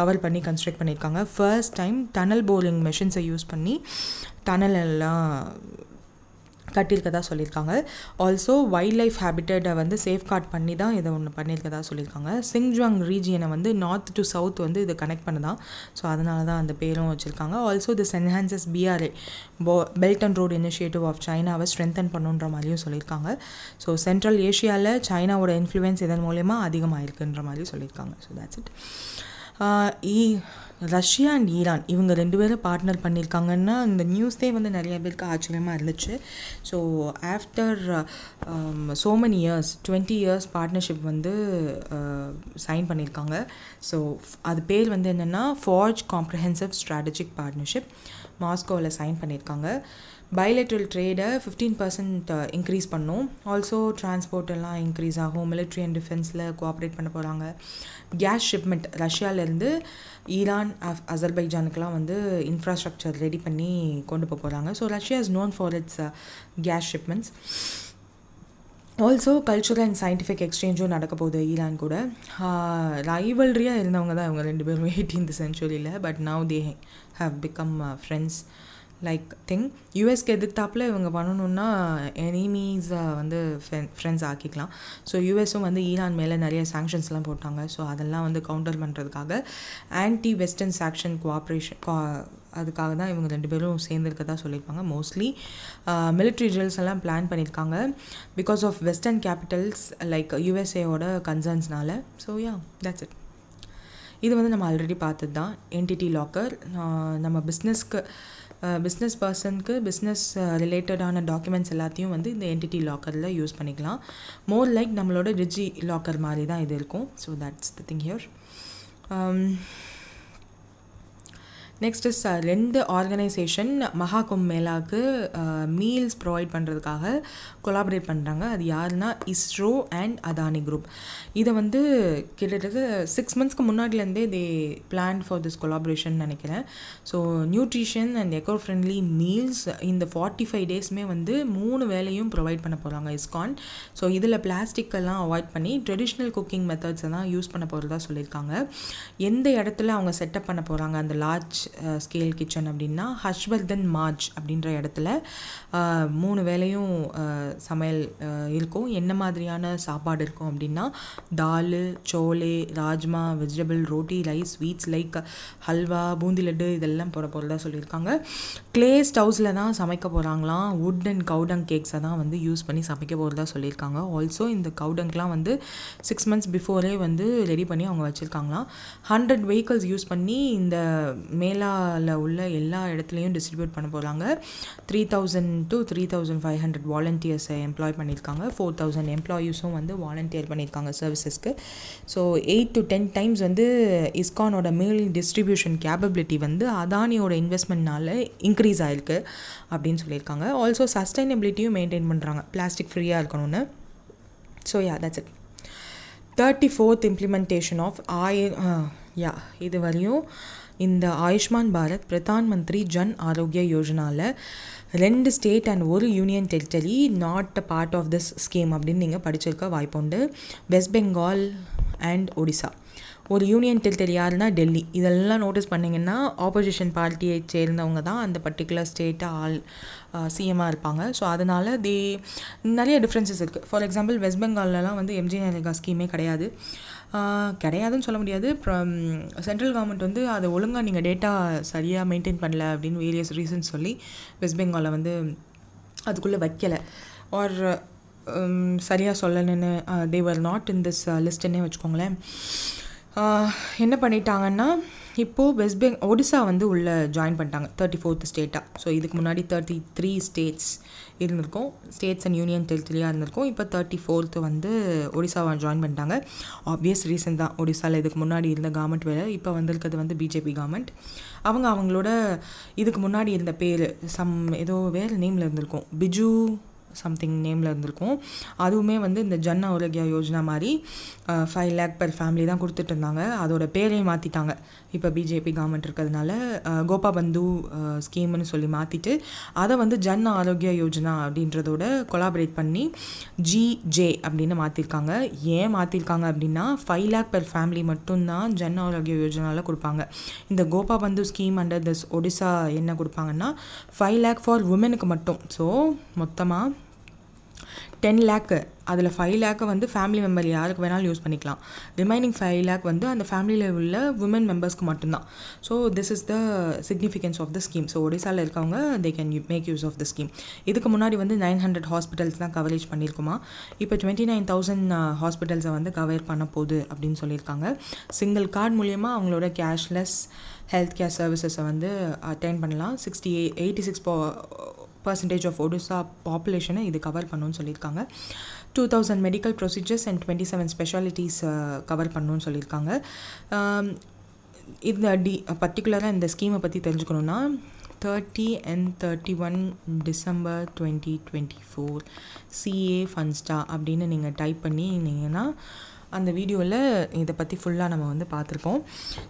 கவர் பண்ணி கன்ஸ்ட்ரக்ட் பண்ணியிருக்காங்க. ஃபர்ஸ்ட் டைம் டனல் போரிங் மெஷின்ஸை யூஸ் பண்ணி டனல் எல்லாம் கட்டியிருக்கதா சொல்லியிருக்காங்க. ஆல்சோ வைல்ட் லைஃப் ஹேபிட்டட்டை வந்து சேஃப்கார்ட் பண்ணி தான் இதை ஒன்று பண்ணியிருக்கதா சொல்லியிருக்காங்க. சிங்ஜுவாங் ரீஜியனை வந்து நார்த் டு சவுத் வந்து இது கனெக்ட் பண்ணுதான். ஸோ அதனால தான் அந்த பேரும் வச்சுருக்காங்க. Also this enhances BRI belt and road initiative of சைனாவை ஸ்ட்ரென்தன் பண்ணுன்ற மாதிரியும் சொல்லியிருக்காங்க. ஸோ சென்ட்ரல் ஏஷியாவில் சைனாவோட இன்ஃப்ளூயன்ஸ் இதன் மூலயமா அதிகமாகிருக்குன்ற மாதிரி சொல்லியிருக்காங்க. So that's it. Russia and Iran இவங்க 2 பேரும் பார்ட்னர் பண்ணியிருக்காங்கன்னா இந்த நியூஸே வந்து நிறைய பேருக்கு ஆச்சரியமாக இருந்துச்சு. So after so many years 20 years partnership வந்து சைன் பண்ணியிருக்காங்க. ஸோ அது பேர் வந்து என்னென்னா ஃபார்ஜ் காம்ப்ரஹென்சிவ் ஸ்ட்ராட்டஜிக் பார்ட்னர்ஷிப் மாஸ்கோவில் சைன் பண்ணியிருக்காங்க. பைலேட்ரல் ட்ரேடை 15% இன்க்ரீஸ் பண்ணும். ஆல்சோ டிரான்ஸ்போர்ட் எல்லாம் இன்க்ரீஸ் ஆகும். மிலிட்ரி அண்ட் டிஃபென்ஸில் கோஆப்ரேட் பண்ண போகிறாங்க. கேஸ் ஷிப்மெண்ட் ரஷ்யாவிலேருந்து ஈரான் அசர்பைஜானுக்கெலாம் வந்து இன்ஃப்ராஸ்ட்ரக்சர் ரெடி பண்ணி கொண்டு போகிறாங்க. So Russia is known for its gas shipments. Also cultural and scientific எக்ஸ்சேஞ்சும் நடக்க போகுது ஈரான் கூட. ரைவல்ரியாக இருந்தவங்க தான் இவங்க 2 பேரும் 18th century. But now they have become friends like thing. யூஎஸ்க்கு எதிர்த்தாப்பில் இவங்க பண்ணணுன்னா எனிமீஸை வந்து ஃப்ரெண்ட்ஸ் ஆக்கிக்கலாம். ஸோ யூஎஸும் வந்து ஈரான் மேலே நிறைய சாங்ஷன்ஸ்லாம் போட்டாங்க. ஸோ அதெல்லாம் வந்து கவுண்டர் பண்ணுறதுக்காக ஆன்டி வெஸ்டர்ன் சாக்ஷன் அதுக்காக தான் இவங்க 2 பேரும் சேர்ந்துருக்கதா சொல்லியிருப்பாங்க. மோஸ்ட்லி மிலிட்ரி ட்ரில்ஸ் எல்லாம் பிளான் பண்ணியிருக்காங்க because of western capitals like யூஎஸ்ஏவோட கன்சர்ன்ஸ்னால. So yeah, that's it. இது வந்து நம்ம ஆல்ரெடி பார்த்தது தான். என்டிட்டி லாக்கர் நம்ம பிஸ்னஸ் பர்சனுக்கு பிஸ்னஸ் ரிலேட்டடான டாக்குமெண்ட்ஸ் எல்லாத்தையும் வந்து இந்த என்டிட்டி லாக்கரில் யூஸ் பண்ணிக்கலாம். மோர் லைக் நம்மளோட டிஜி லாக்கர் மாதிரி தான் இது இருக்கும். So that's the thing here. Next is 2 organisation மகா கும்ப மேளாவுக்கு மீல்ஸ் ப்ரொவைட் பண்ணுறதுக்காக கொலாபரேட் பண்ணுறாங்க. அது யாருன்னா இஸ்ரோ அண்ட் அதானி குரூப். இதை வந்து கிட்டத்தட்ட 6 monthsக்கு முன்னாடிலேருந்தே they plan for this collaboration நினைக்கிறேன். So nutrition and eco friendly meals இந்த 45 daysமே வந்து 3 வேளையும் ப்ரொவைட் பண்ண போகிறாங்க இஸ்கான். ஸோ இதில் பிளாஸ்டிக்கெல்லாம் அவாய்ட் பண்ணி ட்ரெடிஷ்னல் குக்கிங் மெத்தட்ஸை தான் யூஸ் பண்ண போகிறதா சொல்லியிருக்காங்க. எந்த இடத்துல அவங்க செட்டப் பண்ண போகிறாங்க அந்த லார்ஜ் ஸ்கேல் கிச்சன் அப்படின்னா ஹர்ஷ்வர்தன் மார்ஜ் அப்படின்ற இடத்துல 3 வேளையும் சமையல் இருக்கும். என்ன மாதிரியான சாப்பாடு இருக்கும் அப்படின்னா dal, chole, rajma, vegetable, roti, rice, sweets like halwa, boondi laddu இதெல்லாம் போகிறதா சொல்லியிருக்காங்க. கிளே ஸ்டவ்ஸில் தான் சமைக்க போகிறாங்களாம். வுட் அண்ட் கவுடங் கேக்ஸை தான் வந்து யூஸ் பண்ணி சமைக்க போகிறதா சொல்லியிருக்காங்க. ஆல்சோ இந்த கவுடங்க்லாம் வந்து 6 months பிஃபோரே வந்து ரெடி பண்ணி அவங்க வச்சுருக்காங்களாம். 100 vehicles யூஸ் பண்ணி இந்த மேலாவில் உள்ள எல்லா இடத்துலையும் டிஸ்ட்ரிபியூட் பண்ண போகிறாங்க. 3000 to 3500 வாலண்டியர்ஸை எம்ப்ளாய் பண்ணியிருக்காங்க. 4000 எம்ப்ளாயீஸும் வந்து வாலண்டியர் பண்ணியிருக்காங்க சர்வீசஸ்க்கு. ஸோ 8 to 10 times வந்து இஸ்கானோட மீல் டிஸ்ட்ரிபியூஷன் கேப்பபிலிட்டி வந்து அதானியோட இன்வெஸ்ட்மெண்ட்னால இன்க்ரீஸ் ஆகிருக்கு அப்படின்னு சொல்லியிருக்காங்க. ஆல்சோ சஸ்டைனபிலிட்டியும் மெயின்டைன் பண்ணுறாங்க, பிளாஸ்டிக் ஃப்ரீயாக இருக்கணும்னு. So yeah, that's it. 34th implementation of இது வரையும் இந்த ஆயுஷ்மான் பாரத் பிரதான் மந்திரி ஜன் ஆரோக்கிய யோஜனாவில் 2 state and 1 union territory not a part of this scheme அப்படின்னு நீங்கள் படிச்சிருக்க வாய்ப்புண்டு. வெஸ்ட் பெங்கால் அண்ட் ஒடிசா. ஒரு யூனியன் டெரிட்டரி யாருன்னா டெல்லி. இதெல்லாம் நோட்டீஸ் பண்ணிங்கன்னா ஆப்போசிஷன் பார்ட்டியை சேர்ந்தவங்க தான் அந்த பர்டிகுலர் ஸ்டேட்டை சிஎம்மாக இருப்பாங்க. ஸோ அதனால் நிறைய டிஃப்ரென்சஸ் இருக்குது. ஃபார் எக்ஸாம்பிள் வெஸ்ட் பெங்கால்லலாம் வந்து எம்ஜி நரேகா ஸ்கீமே கிடையாதுன்னு சொல்ல முடியாது. சென்ட்ரல் கவர்மெண்ட் வந்து அதை ஒழுங்காக நீங்கள் டேட்டா சரியாக மெயின்டைன் பண்ணல அப்படின்னு வேரியஸ் ரீசன்ஸ் சொல்லி வெஸ்ட் பெங்காலில் வந்து அதுக்குள்ளே வைக்கலை ஆர் சரியாக சொல்லணுன்னு தேவர் நாட் இன் திஸ் லிஸ்ட்டுன்னே வச்சுக்கோங்களேன். என்ன பண்ணிட்டாங்கன்னா இப்போது ஒடிசா வந்து உள்ளே ஜாயின் பண்ணிட்டாங்க 34th ஸ்டேட்டாக. ஸோ இதுக்கு முன்னாடி 33 states இருந்திருக்கும், ஸ்டேட்ஸ் அண்ட் யூனியன் டெரிட்டரியாக இருந்திருக்கும். இப்போ 34th வந்து ஒடிசாவை ஜாயின் பண்ணிட்டாங்க. ஆப்வியஸ் ரீசன் தான், ஒடிசாவில் இதுக்கு முன்னாடி இருந்த கவர்மெண்ட் வேறு, இப்போ வந்திருக்கிறது வந்து பிஜேபி கவர்மெண்ட். அவங்களோட இதுக்கு முன்னாடி இருந்த பேர் ஏதோ வேறு நேமில் இருந்திருக்கும், பிஜு சம்திங் நேமில் இருந்திருக்கும். அதுவுமே வந்து இந்த ஜன் ஆரோக்கியா யோஜனா மாதிரி 5 lakh per family தான் கொடுத்துட்டு இருந்தாங்க. அதோட பேரையும் மாற்றிட்டாங்க இப்போ பிஜேபி கவர்மெண்ட் இருக்கிறதுனால. கோபா பந்து ஸ்கீம்னு சொல்லி மாற்றிட்டு அதை வந்து ஜன் ஆரோக்கியா யோஜனா அப்படின்றதோட கொலாபரேட் பண்ணி ஜிஜே அப்படின்னு மாற்றிருக்காங்க. ஏன் மாற்றிருக்காங்க அப்படின்னா 5 lakh per family மட்டும்தான் ஜன் ஆரோக்கிய யோஜனாவில் கொடுப்பாங்க. இந்த கோபா பந்து ஸ்கீம் அண்டர் திஸ் ஒடிசா என்ன கொடுப்பாங்கன்னா 5 lakh ஃபார் உமனுக்கு மட்டும். ஸோ மொத்தமாக 10 lakh, அதில் 5 lakh வந்து ஃபேமிலி மெம்பர் யாருக்கு வேணாலும் யூஸ் பண்ணிக்கலாம். ரிமைனிங் 5 lakh வந்து அந்த ஃபேமிலியில் உள்ள உமன் மெம்பர்ஸ்க்கு மட்டும்தான். So this is the significance of the scheme. So ஒடிசாவில் இருக்கவங்க they can make use of the scheme. இதுக்கு முன்னாடி வந்து 900 ஹாஸ்பிட்டல்ஸ் தான் கவரேஜ் பண்ணியிருக்குமா. இப்போ 29,000 ஹாஸ்பிட்டல்ஸை வந்து கவர் பண்ண போகுது அப்படின்னு சொல்லியிருக்காங்க. சிங்கிள் கார்டு மூலியமாக அவங்களோட கேஷ்லெஸ் ஹெல்த் கேர் சர்வீசஸை வந்து அட்டைன் பண்ணலாம். 86% ஆஃப் ஒடிசா பாப்புலேஷனை இது கவர் பண்ணணும்னு சொல்லியிருக்காங்க. 2000 medical procedures and 27 specialities cover பண்ணணும்னு சொல்லியிருக்காங்க. இந்த பர்டிகுலராக இந்த ஸ்கீமை பற்றி தெரிஞ்சுக்கணுன்னா 30 and 31 December 2024 CA Funstar அப்படின்னு நீங்கள் டைப் பண்ணிங்கன்னா அந்த வீடியோவில் இதை பற்றி ஃபுல்லாக நம்ம வந்து பார்த்துருக்கோம்.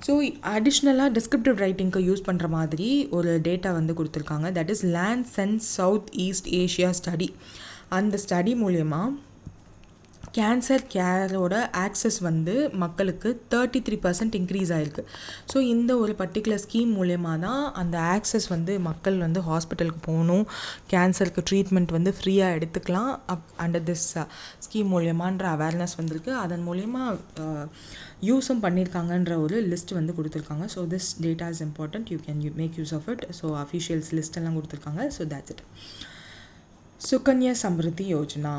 ஸோ அடிஷ்னலாக டிஸ்கிரிப்டிவ் ரைட்டிங்க்கு யூஸ் பண்ணுற மாதிரி ஒரு டேட்டா வந்து கொடுத்துருக்காங்க. That is Lancet South East Asia study. அந்த ஸ்டடி மூலயமா கேன்சர் கேரோட ஆக்சஸ் வந்து மக்களுக்கு 33% இன்க்ரீஸ் ஆகிருக்கு. ஸோ இந்த ஒரு பர்டிகுலர் ஸ்கீம் மூலயமா தான் அந்த ஆக்சஸ் வந்து மக்கள் வந்து ஹாஸ்பிட்டலுக்கு போகணும், கேன்சருக்கு ட்ரீட்மெண்ட் வந்து ஃப்ரீயாக எடுத்துக்கலாம் அண்டர் திஸ் ஸ்கீம் மூலயமான்ற அவேர்னஸ் வந்திருக்கு. அதன் மூலயமா யூஸும் பண்ணியிருக்காங்கன்ற ஒரு லிஸ்ட் வந்து கொடுத்துருக்காங்க. So this data is important, you can make use of it. So officials லிஸ்டெல்லாம் கொடுத்துருக்காங்க. So that's it. Sukanya Samriddhi Yojana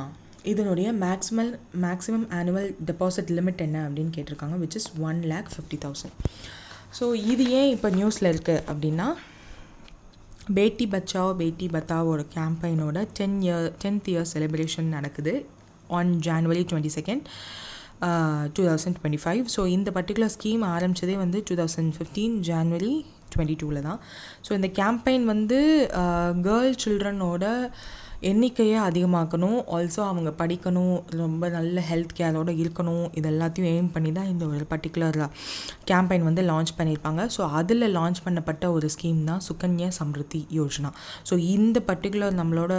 இதனுடைய மேக்ஸிமம் ஆனுவல் டெபாசிட் லிமிட் என்ன அப்படின்னு கேட்டிருக்காங்க, விச் இஸ் 1,50,000. ஸோ இது ஏன் இப்போ நியூஸில் இருக்குது அப்படின்னா, பேட்டி பச்சாவோ பேட்டி பத்தாவோட கேம்பெயினோட 10th year செலிப்ரேஷன் நடக்குது ஆன் January 22nd, 2025. ஸோ இந்த பர்டிகுலர் ஸ்கீம் ஆரம்பித்ததே வந்து 2015 January 22 தான். ஸோ இந்த கேம்பெயின் வந்து கேர்ள் சில்ட்ரனோட எண்ணிக்கையை அதிகமாக்கணும், ஆல்சோ அவங்க படிக்கணும், ரொம்ப நல்ல ஹெல்த் கேரோடு இருக்கணும், இது எல்லாத்தையும் எய்ம் பண்ணி தான் இந்த ஒரு பர்டிகுலர் கேம்பெயின் வந்து லான்ச் பண்ணியிருப்பாங்க. ஸோ அதில் லான்ச் பண்ணப்பட்ட ஒரு ஸ்கீம் தான் சுகன்யா சம்ருத்தி யோஜனா. ஸோ இந்த பர்டிகுலர் நம்மளோட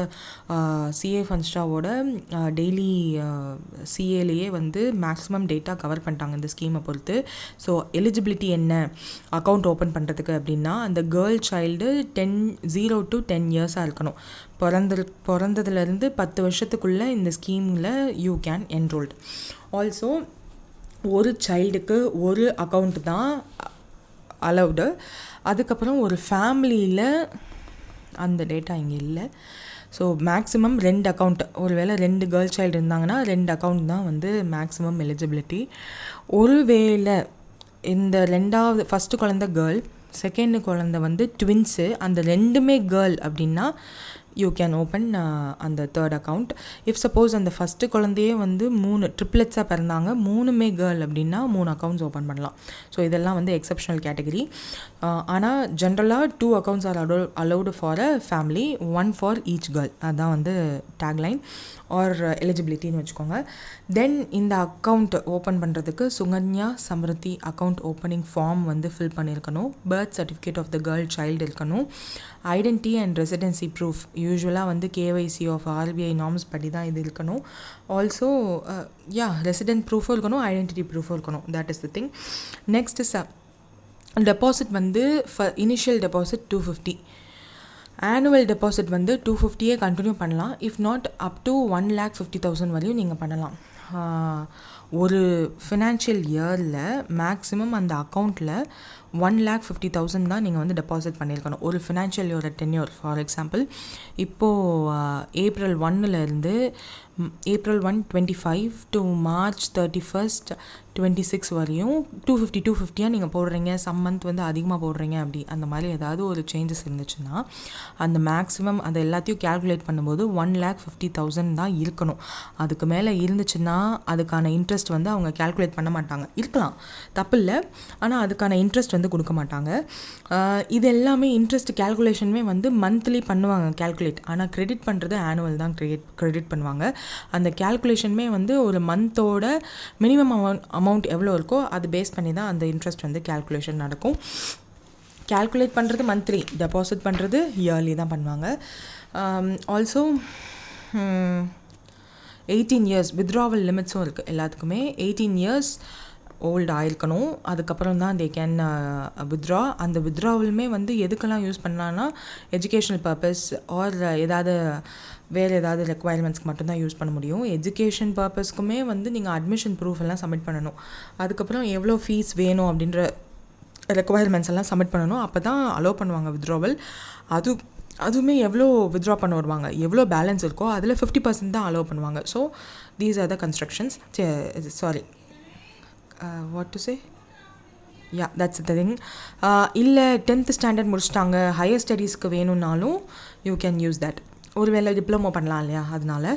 சிஏ ஃபன்ஸ்டாவோட டெய்லி சிஏலேயே வந்து மேக்ஸிமம் டேட்டா கவர் பண்ணிட்டாங்க இந்த ஸ்கீமை பொறுத்து. ஸோ எலிஜிபிலிட்டி என்ன அக்கௌண்ட் ஓப்பன் பண்ணுறதுக்கு அப்படின்னா, அந்த கேர்ள் சைல்டு 0 to 10 years இருக்கணும். பிறந்ததுலேருந்து 10 வருஷத்துக்குள்ளே இந்த ஸ்கீமில் யூ கேன் என்ரோல்டு. ஆல்சோ ஒரு சைல்டுக்கு ஒரு அக்கௌண்ட் தான் அலவுடு. அதுக்கப்புறம் ஒரு ஃபேமிலியில் அந்த டேட்டா இங்கே இல்லை. ஸோ மேக்ஸிமம் 2 அக்கௌண்ட், ஒருவேளை 2 கேர்ள் சைல்டு இருந்தாங்கன்னா 2 அக்கௌண்ட் தான் வந்து மேக்ஸிமம் எலிஜிபிலிட்டி. ஒருவேளை இந்த ஃபஸ்ட்டு குழந்தை கேர்ள், செகண்ட் குழந்தை வந்து ட்வின்ஸு, அந்த 2மே கேர்ள் அப்படின்னா யூ கேன் ஓப்பன் அந்த 3rd அக்கௌண்ட். இஃப் சப்போஸ் அந்த ஃபஸ்ட்டு குழந்தையே வந்து 3 ட்ரிப்ளெட்ஸாக பிறந்தாங்க, 3மே கேர்ள் அப்படின்னா 3 அக்கௌண்ட்ஸ் ஓப்பன் பண்ணலாம். ஸோ இதெல்லாம் வந்து எக்ஸப்ஷனல் கேட்டகரி. ஆனால் ஜென்ரலாக 2 accounts are allowed for a family, 1 for each girl. அதுதான் வந்து டேக்லைன் ஆர் எலிஜிபிலிட்டின்னு வச்சுக்கோங்க. தென் இந்த அக்கௌண்ட் ஓப்பன் பண்ணுறதுக்கு Sukanya Samriddhi account opening form வந்து ஃபில் பண்ணியிருக்கணும், birth certificate of the girl child இருக்கணும், ஐடென்டிட்டி அண்ட் ரெசிடென்சி ப்ரூஃப், யூஸ்வலாக வந்து கேஒய்சி ஆஃப் ஆர்பிஐ நார்ம்ஸ் படி தான் இது இருக்கணும். ஆல்சோ ரெசிடென்ட் ப்ரூஃபும் இருக்கணும், ஐடென்டிட்டி ப்ரூஃபும் இருக்கணும். That is the thing. Next deposit வந்து இனிஷியல் டெபாசிட் 250, ஆனுவல் டெபாசிட் வந்து 250 கண்டினியூ பண்ணலாம். இஃப் நாட் அப் டு 1,50,000 வரையும் நீங்கள் பண்ணலாம். ஒரு ஃபினான்ஷியல் இயரில் மேக்ஸிமம் அந்த அக்கௌண்ட்டில் 1,50,000 தான் நீங்கள் வந்து டெபாசிட் பண்ணியிருக்கணும் ஒரு ஃபினான்ஷியல் இயரோட டென்யூர். ஃபார் எக்ஸாம்பிள் இப்போது April 1 April 1, 2025 to March 31st, 2026 வரையும் 250 நீங்கள் போடுறீங்க, சம் மந்த் வந்து அதிகமாக போடுறீங்க, அப்படி அந்த மாதிரி ஏதாவது ஒரு சேஞ்சஸ் இருந்துச்சுன்னா அந்த மேக்ஸிமம் அதை எல்லாத்தையும் கேல்குலேட் பண்ணும்போது 1,50,000 தான் இருக்கணும். அதுக்கு மேலே இருந்துச்சுன்னா அதுக்கான இன்ட்ரெஸ்ட் வந்து அவங்க கேல்குலேட் பண்ண மாட்டாங்க. இருக்கலாம், தப்பு இல்லை, ஆனால் அதுக்கான இன்ட்ரெஸ்ட் வந்து கொடுக்க மாட்டாங்க. இது எல்லாமே இன்ட்ரெஸ்ட் கேல்குலேஷனுமே வந்து மந்த்லி பண்ணுவாங்க கேல்குலேட், ஆனால் கிரெடிட் பண்ணுறது ஆனுவல் தான் கிரெடிட் பண்ணுவாங்க. அந்த கேல்குலேஷனுமே வந்து ஒரு மந்தோட மினிமம் அமௌண்ட் எவ்வளோ இருக்கோ அது பேஸ் பண்ணி தான் அந்த இன்ட்ரெஸ்ட் வந்து கேல்குலேஷன் நடக்கும். கேல்குலேட் பண்ணுறது மந்த்லி, டெபாசிட் பண்ணுறது இயர்லி தான் பண்ணுவாங்க. ஆல்சோ 18 years வித்ட்ராவல் லிமிட்ஸும் இருக்குது எல்லாத்துக்குமே. 18 years ஓல்டு ஆயிருக்கணும், அதுக்கப்புறம் தான் தே கேன் வித்ட்ரா. அந்த வித்ட்ராவலுமே வந்து எதுக்கெல்லாம் யூஸ் பண்ணலான்னா எஜுகேஷ்னல் பர்பஸ் ஆர் வேறு ஏதாவது ரெக்குவயர்மெண்ட்ஸ்க்கு மட்டும்தான் யூஸ் பண்ண முடியும். எஜுகேஷன் பர்பஸ்க்குமே வந்து நீங்கள் அட்மிஷன் ப்ரூஃப் எல்லாம் சப்மிட் பண்ணணும், அதுக்கப்புறம் எவ்வளோ ஃபீஸ் வேணும் அப்படின்ற ரெக்குவயர்மெண்ட்ஸ் எல்லாம் சப்மிட் பண்ணணும். அப்போ தான் அலோவ் பண்ணுவாங்க வித்ட்ராவல். அதுவுமே எவ்வளோ வித்ட்ரா பண்ண வருவாங்க, எவ்வளோ பேலன்ஸ் இருக்கோ அதில் 50% தான் அலோவ் பண்ணுவாங்க. So these are the constructions. what to say? Yeah, that's the thing. இல்லை 10th standard முடிச்சிட்டாங்க, ஹையர் ஸ்டடீஸ்க்கு வேணும்னாலும் யூ கேன் யூஸ் தட். ஒருவேளை டிப்ளமோ பண்ணலாம் இல்லையா, அதனால.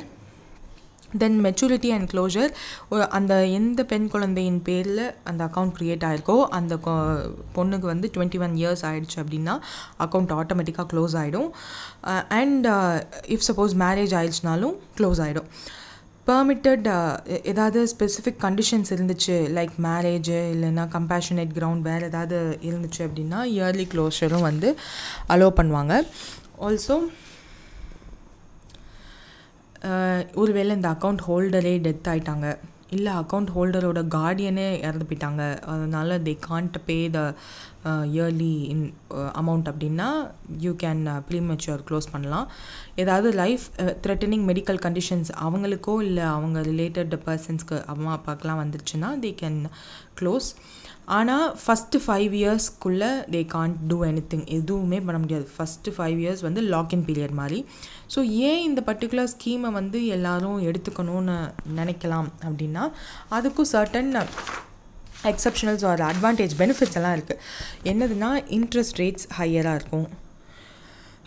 தென் மெச்சூரிட்டி அண்ட் க்ளோஷர், அந்த எந்த பெண் குழந்தையின் பேரில் அந்த அக்கௌண்ட் க்ரியேட் ஆகிருக்கோ அந்த பொண்ணுக்கு வந்து 21 years ஆகிடுச்சு அப்படின்னா அக்கௌண்ட் ஆட்டோமேட்டிக்காக க்ளோஸ் ஆகிடும். அண்ட் இஃப் சப்போஸ் மேரேஜ் ஆயிடுச்சுனாலும் க்ளோஸ் ஆகிடும். பெர்மிட்டட் ஏதாவது ஸ்பெசிஃபிக் கண்டிஷன்ஸ் இருந்துச்சு, லைக் மேரேஜ் இல்லைன்னா கம்பேஷனேட் கிரவுண்ட் வேறு ஏதாவது இருந்துச்சு அப்படின்னா இயர்லி க்ளோஷரும் வந்து அலோவ் பண்ணுவாங்க. ஆல்சோ ஒருவேளை இந்த அக்கௌண்ட் ஹோல்டரே டெத் ஆகிட்டாங்க, இல்லை அக்கௌண்ட் ஹோல்டரோட கார்டியனே இறந்து போயிட்டாங்க, அதனால் they can't pay the yearly amount அப்படின்னா யூ கேன் ப்ரீமெச்சூர் க்ளோஸ் பண்ணலாம். ஏதாவது லைஃப் த்ரெட்டனிங் மெடிக்கல் கண்டிஷன்ஸ் அவங்களுக்கோ இல்லை அவங்க ரிலேட்டட் பர்சன்ஸ்க்கு அம்மா அப்பாக்கெலாம் வந்துருச்சுன்னா தே கேன் க்ளோஸ். ஆனால் ஃபஸ்ட்டு 5 இயர்ஸ்க்குள்ளே தே கான்ட் டூ எனிதிங், எதுவுமே பண்ண முடியாது. ஃபஸ்ட்டு 5 இயர்ஸ் வந்து லாக்இன் பீரியட் மாதிரி. ஸோ ஏன் இந்த பர்டிகுலர் ஸ்கீமை வந்து எல்லோரும் எடுத்துக்கணும்னு நினைக்கலாம் அப்படின்னா அதுக்கும் certain exceptionals R advantage benefits எல்லாம் இருக்குது. என்னதுன்னா இன்ட்ரெஸ்ட் ரேட்ஸ் ஹையராக இருக்கும்.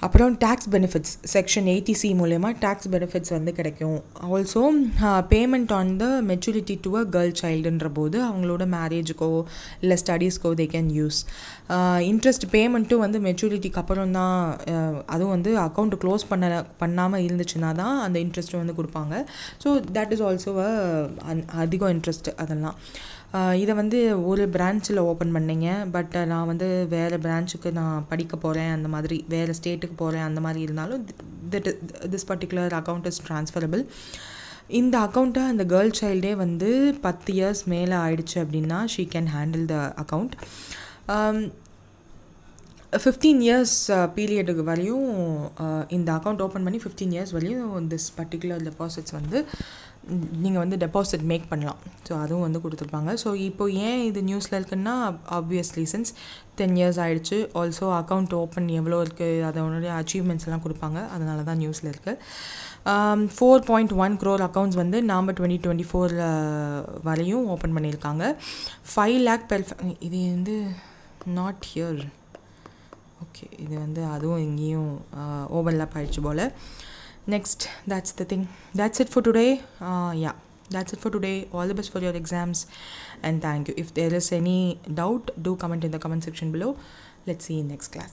அப்புறம் டேக்ஸ் பெனிஃபிட்ஸ் செக்ஷன் 80C மூலயமா டேக்ஸ் பெனிஃபிட்ஸ் வந்து கிடைக்கும். Also payment on the maturity to a girl சைல்டுன்ற போது அவங்களோட மேரேஜுக்கோ இல்லை ஸ்டடீஸ்க்கோ தே கேன் யூஸ். இன்ட்ரெஸ்ட் பேமெண்ட்டும் வந்து மெச்சூரிட்டிக்கு அப்புறம் தான், அதுவும் வந்து அக்கௌண்ட் க்ளோஸ் பண்ணாமல் இருந்துச்சுன்னா தான் அந்த இன்ட்ரெஸ்ட்டும் வந்து கொடுப்பாங்க. ஸோ தட் இஸ் ஆல்சோ அதிகம் இன்ட்ரெஸ்ட். அதெல்லாம் இதை வந்து ஒரு பிரான்ச்சில் ஓப்பன் பண்ணிங்க, பட் நான் வந்து வேறு பிரான்ச்சுக்கு நான் படிக்க போகிறேன், அந்த மாதிரி வேறு ஸ்டேட்டுக்கு போகிறேன், அந்த மாதிரி இருந்தாலும் this particular account is transferable. இந்த அக்கௌண்ட்டை அந்த கேர்ள் சைல்டே வந்து 10 இயர்ஸ் மேலே ஆயிடுச்சு அப்படின்னா she can handle the account. 15 years பீரியடுக்கு வரையும் இந்த அக்கௌண்ட் ஓப்பன் பண்ணி 15 இயர்ஸ் வரையும் திஸ் பர்டிகுலர் டெபாசிட்ஸ் வந்து நீங்கள் வந்து டெபாசிட் மேக் பண்ணலாம். ஸோ அதுவும் வந்து கொடுத்துருப்பாங்க. ஸோ இப்போ ஏன் இது நியூஸில் இருக்குன்னா ஆப்வியஸ் ரீசன்ஸ், 10 இயர்ஸ் ஆகிடுச்சு. ஆல்சோ அக்கௌண்ட் ஓப்பன் எவ்வளோ இருக்குது அதனுடைய அச்சீவ்மெண்ட்ஸ் எல்லாம் கொடுப்பாங்க, அதனால தான் நியூஸில் இருக்குது. 4.1 crore அக்கௌண்ட்ஸ் வந்து நவம்பர் 2024 வரையும் ஓப்பன் பண்ணியிருக்காங்க. 5 lakh per இது வந்து நாட் ஹியர். ஓகே, இது வந்து அதுவும் எங்கேயும் ஓவர்லாப் ஆகிடுச்சு போல். Next, that's the thing. That's it for today. Yeah, that's it for today. All the best for your exams and thank you. If there is any doubt, do comment in the comment section below. Let's see you in next class.